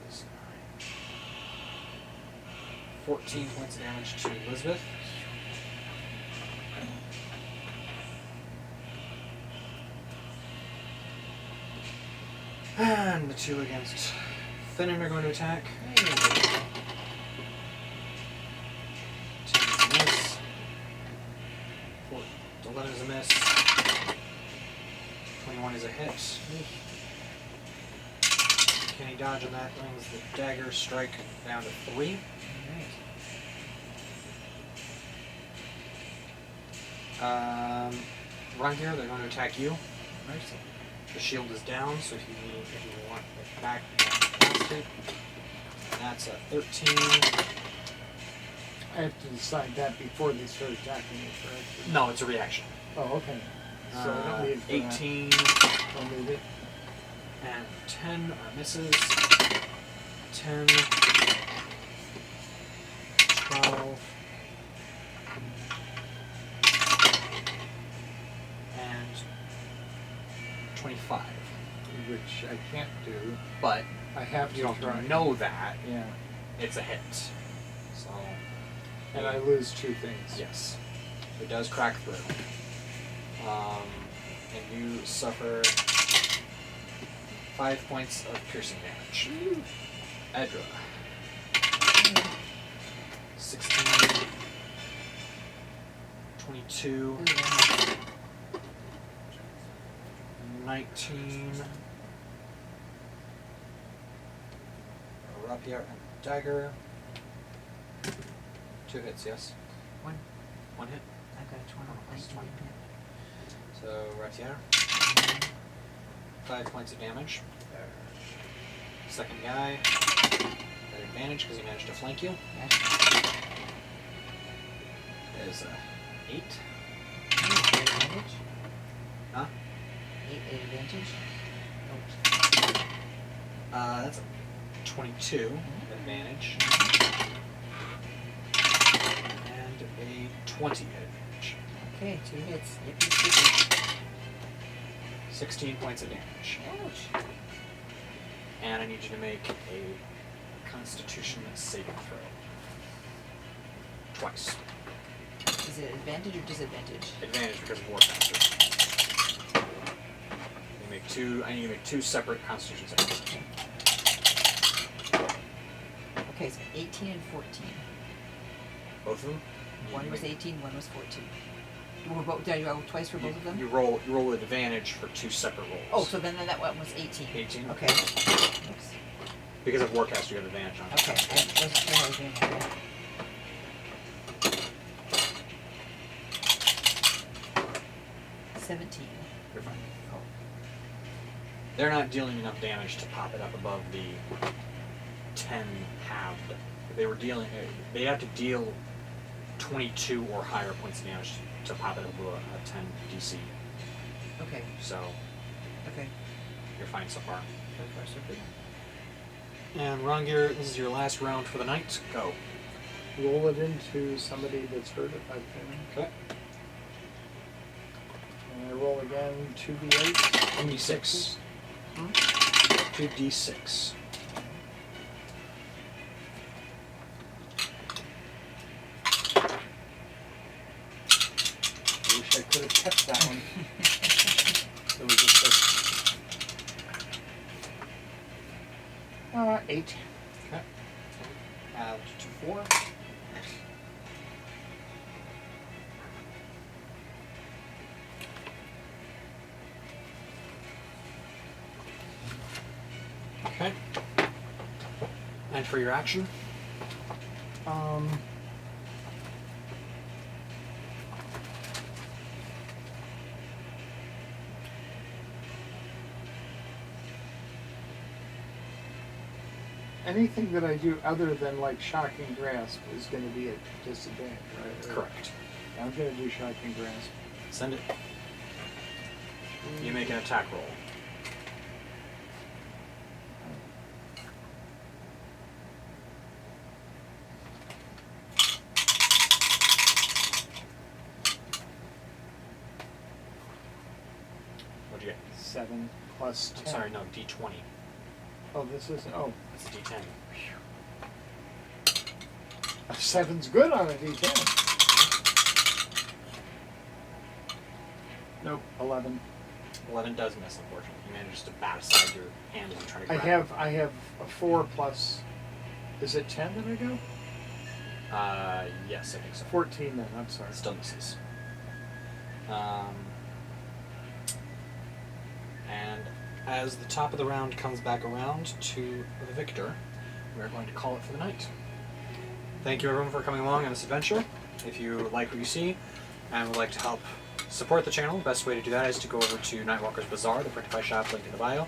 is 14 points of damage to Elizabeth. And the 2 against Finnan are going to attack. 10 is a miss. 11 is a miss. 21 is a hit. Can he dodge on that? Brings the dagger strike down to 3. Run here, they're going to attack you. Mercy. The shield is down, so if you want it back, you have to cast it. And that's a 13. I have to decide that before they start attacking me, correct? No, it's a reaction. Oh, okay. So I don't need it for that. 18 Don't need it. and 10 are misses. 10, 12, and 25. Which I can't do. But I have you to don't try. know that Yeah. it's a hit. So, And I lose 2 things. yes, it does crack through. And you suffer 5 points of piercing damage. Edra. 16, 22, 19. Rapier and dagger. 2 hits, yes. 1. 1 hit. I've got a 20. That's 19. 20. So Rapier. 5 points of damage. Second guy. Got advantage because he managed to flank you. That is a 8. Advantage? Huh? 8 advantage? That's a 22 advantage. And a 20 advantage. Okay, 2 hits. Yippee 16 points of damage. Ouch. And I need you to make a Constitution saving throw. Twice. Is it advantage or disadvantage? Advantage because of Warcaster. I need to make 2 separate Constitution saves. Okay, so 18 and 14. Both of them? One was 18, one was 14. Did I roll twice for both of them? You roll with advantage for 2 separate rolls. Oh, so then that one was 18. 18. Okay. Oops. Because of Warcast, you have advantage on it. Okay, I wasn't sure how I was doing that. 17. You're fine. They're not dealing enough damage to pop it up above the 10 halved. If they were dealing, they have to deal 22 or higher points of damage to pop it above a 10 DC. Okay, So okay. you're fine so far. So far, so good. And Rongir, this is your last round for the night. Go. Roll it into somebody that's hurt if I can. Okay. And I roll again, 2d8. 2d6. 2d6. I wish I could have kept that one. It was just a 8. Okay. Add to 4. Okay. And for your action? Anything that I do other than like shocking grasp is going to be a disadvantage, right? Or- Correct. I'm going to do shocking grasp. Send it. You make an attack roll. What'd you get? 7 plus 10. I'm sorry, no, D20. Oh, this is, oh, That's a D10. a 7's good on a d10. Nope, 11. 11 does miss, unfortunately. You managed to bat aside your hand as you try to grab I have a 4 plus, is it 10 that I go? yes, I think so. 14 then, I'm sorry. It still misses. And as the top of the round comes back around to the victor, we are going to call it for the night. Thank you everyone for coming along on this adventure. If you like what you see and would like to help support the channel, the best way to do that is to go over to Nightwalker's Bazaar, the Printify shop linked in the bio.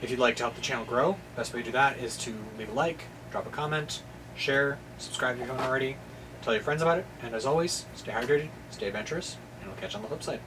If you'd like to help the channel grow, the best way to do that is to leave a like, drop a comment, share, subscribe if you haven't already, tell your friends about it, and as always, stay hydrated, stay adventurous, and we'll catch you on the flip side.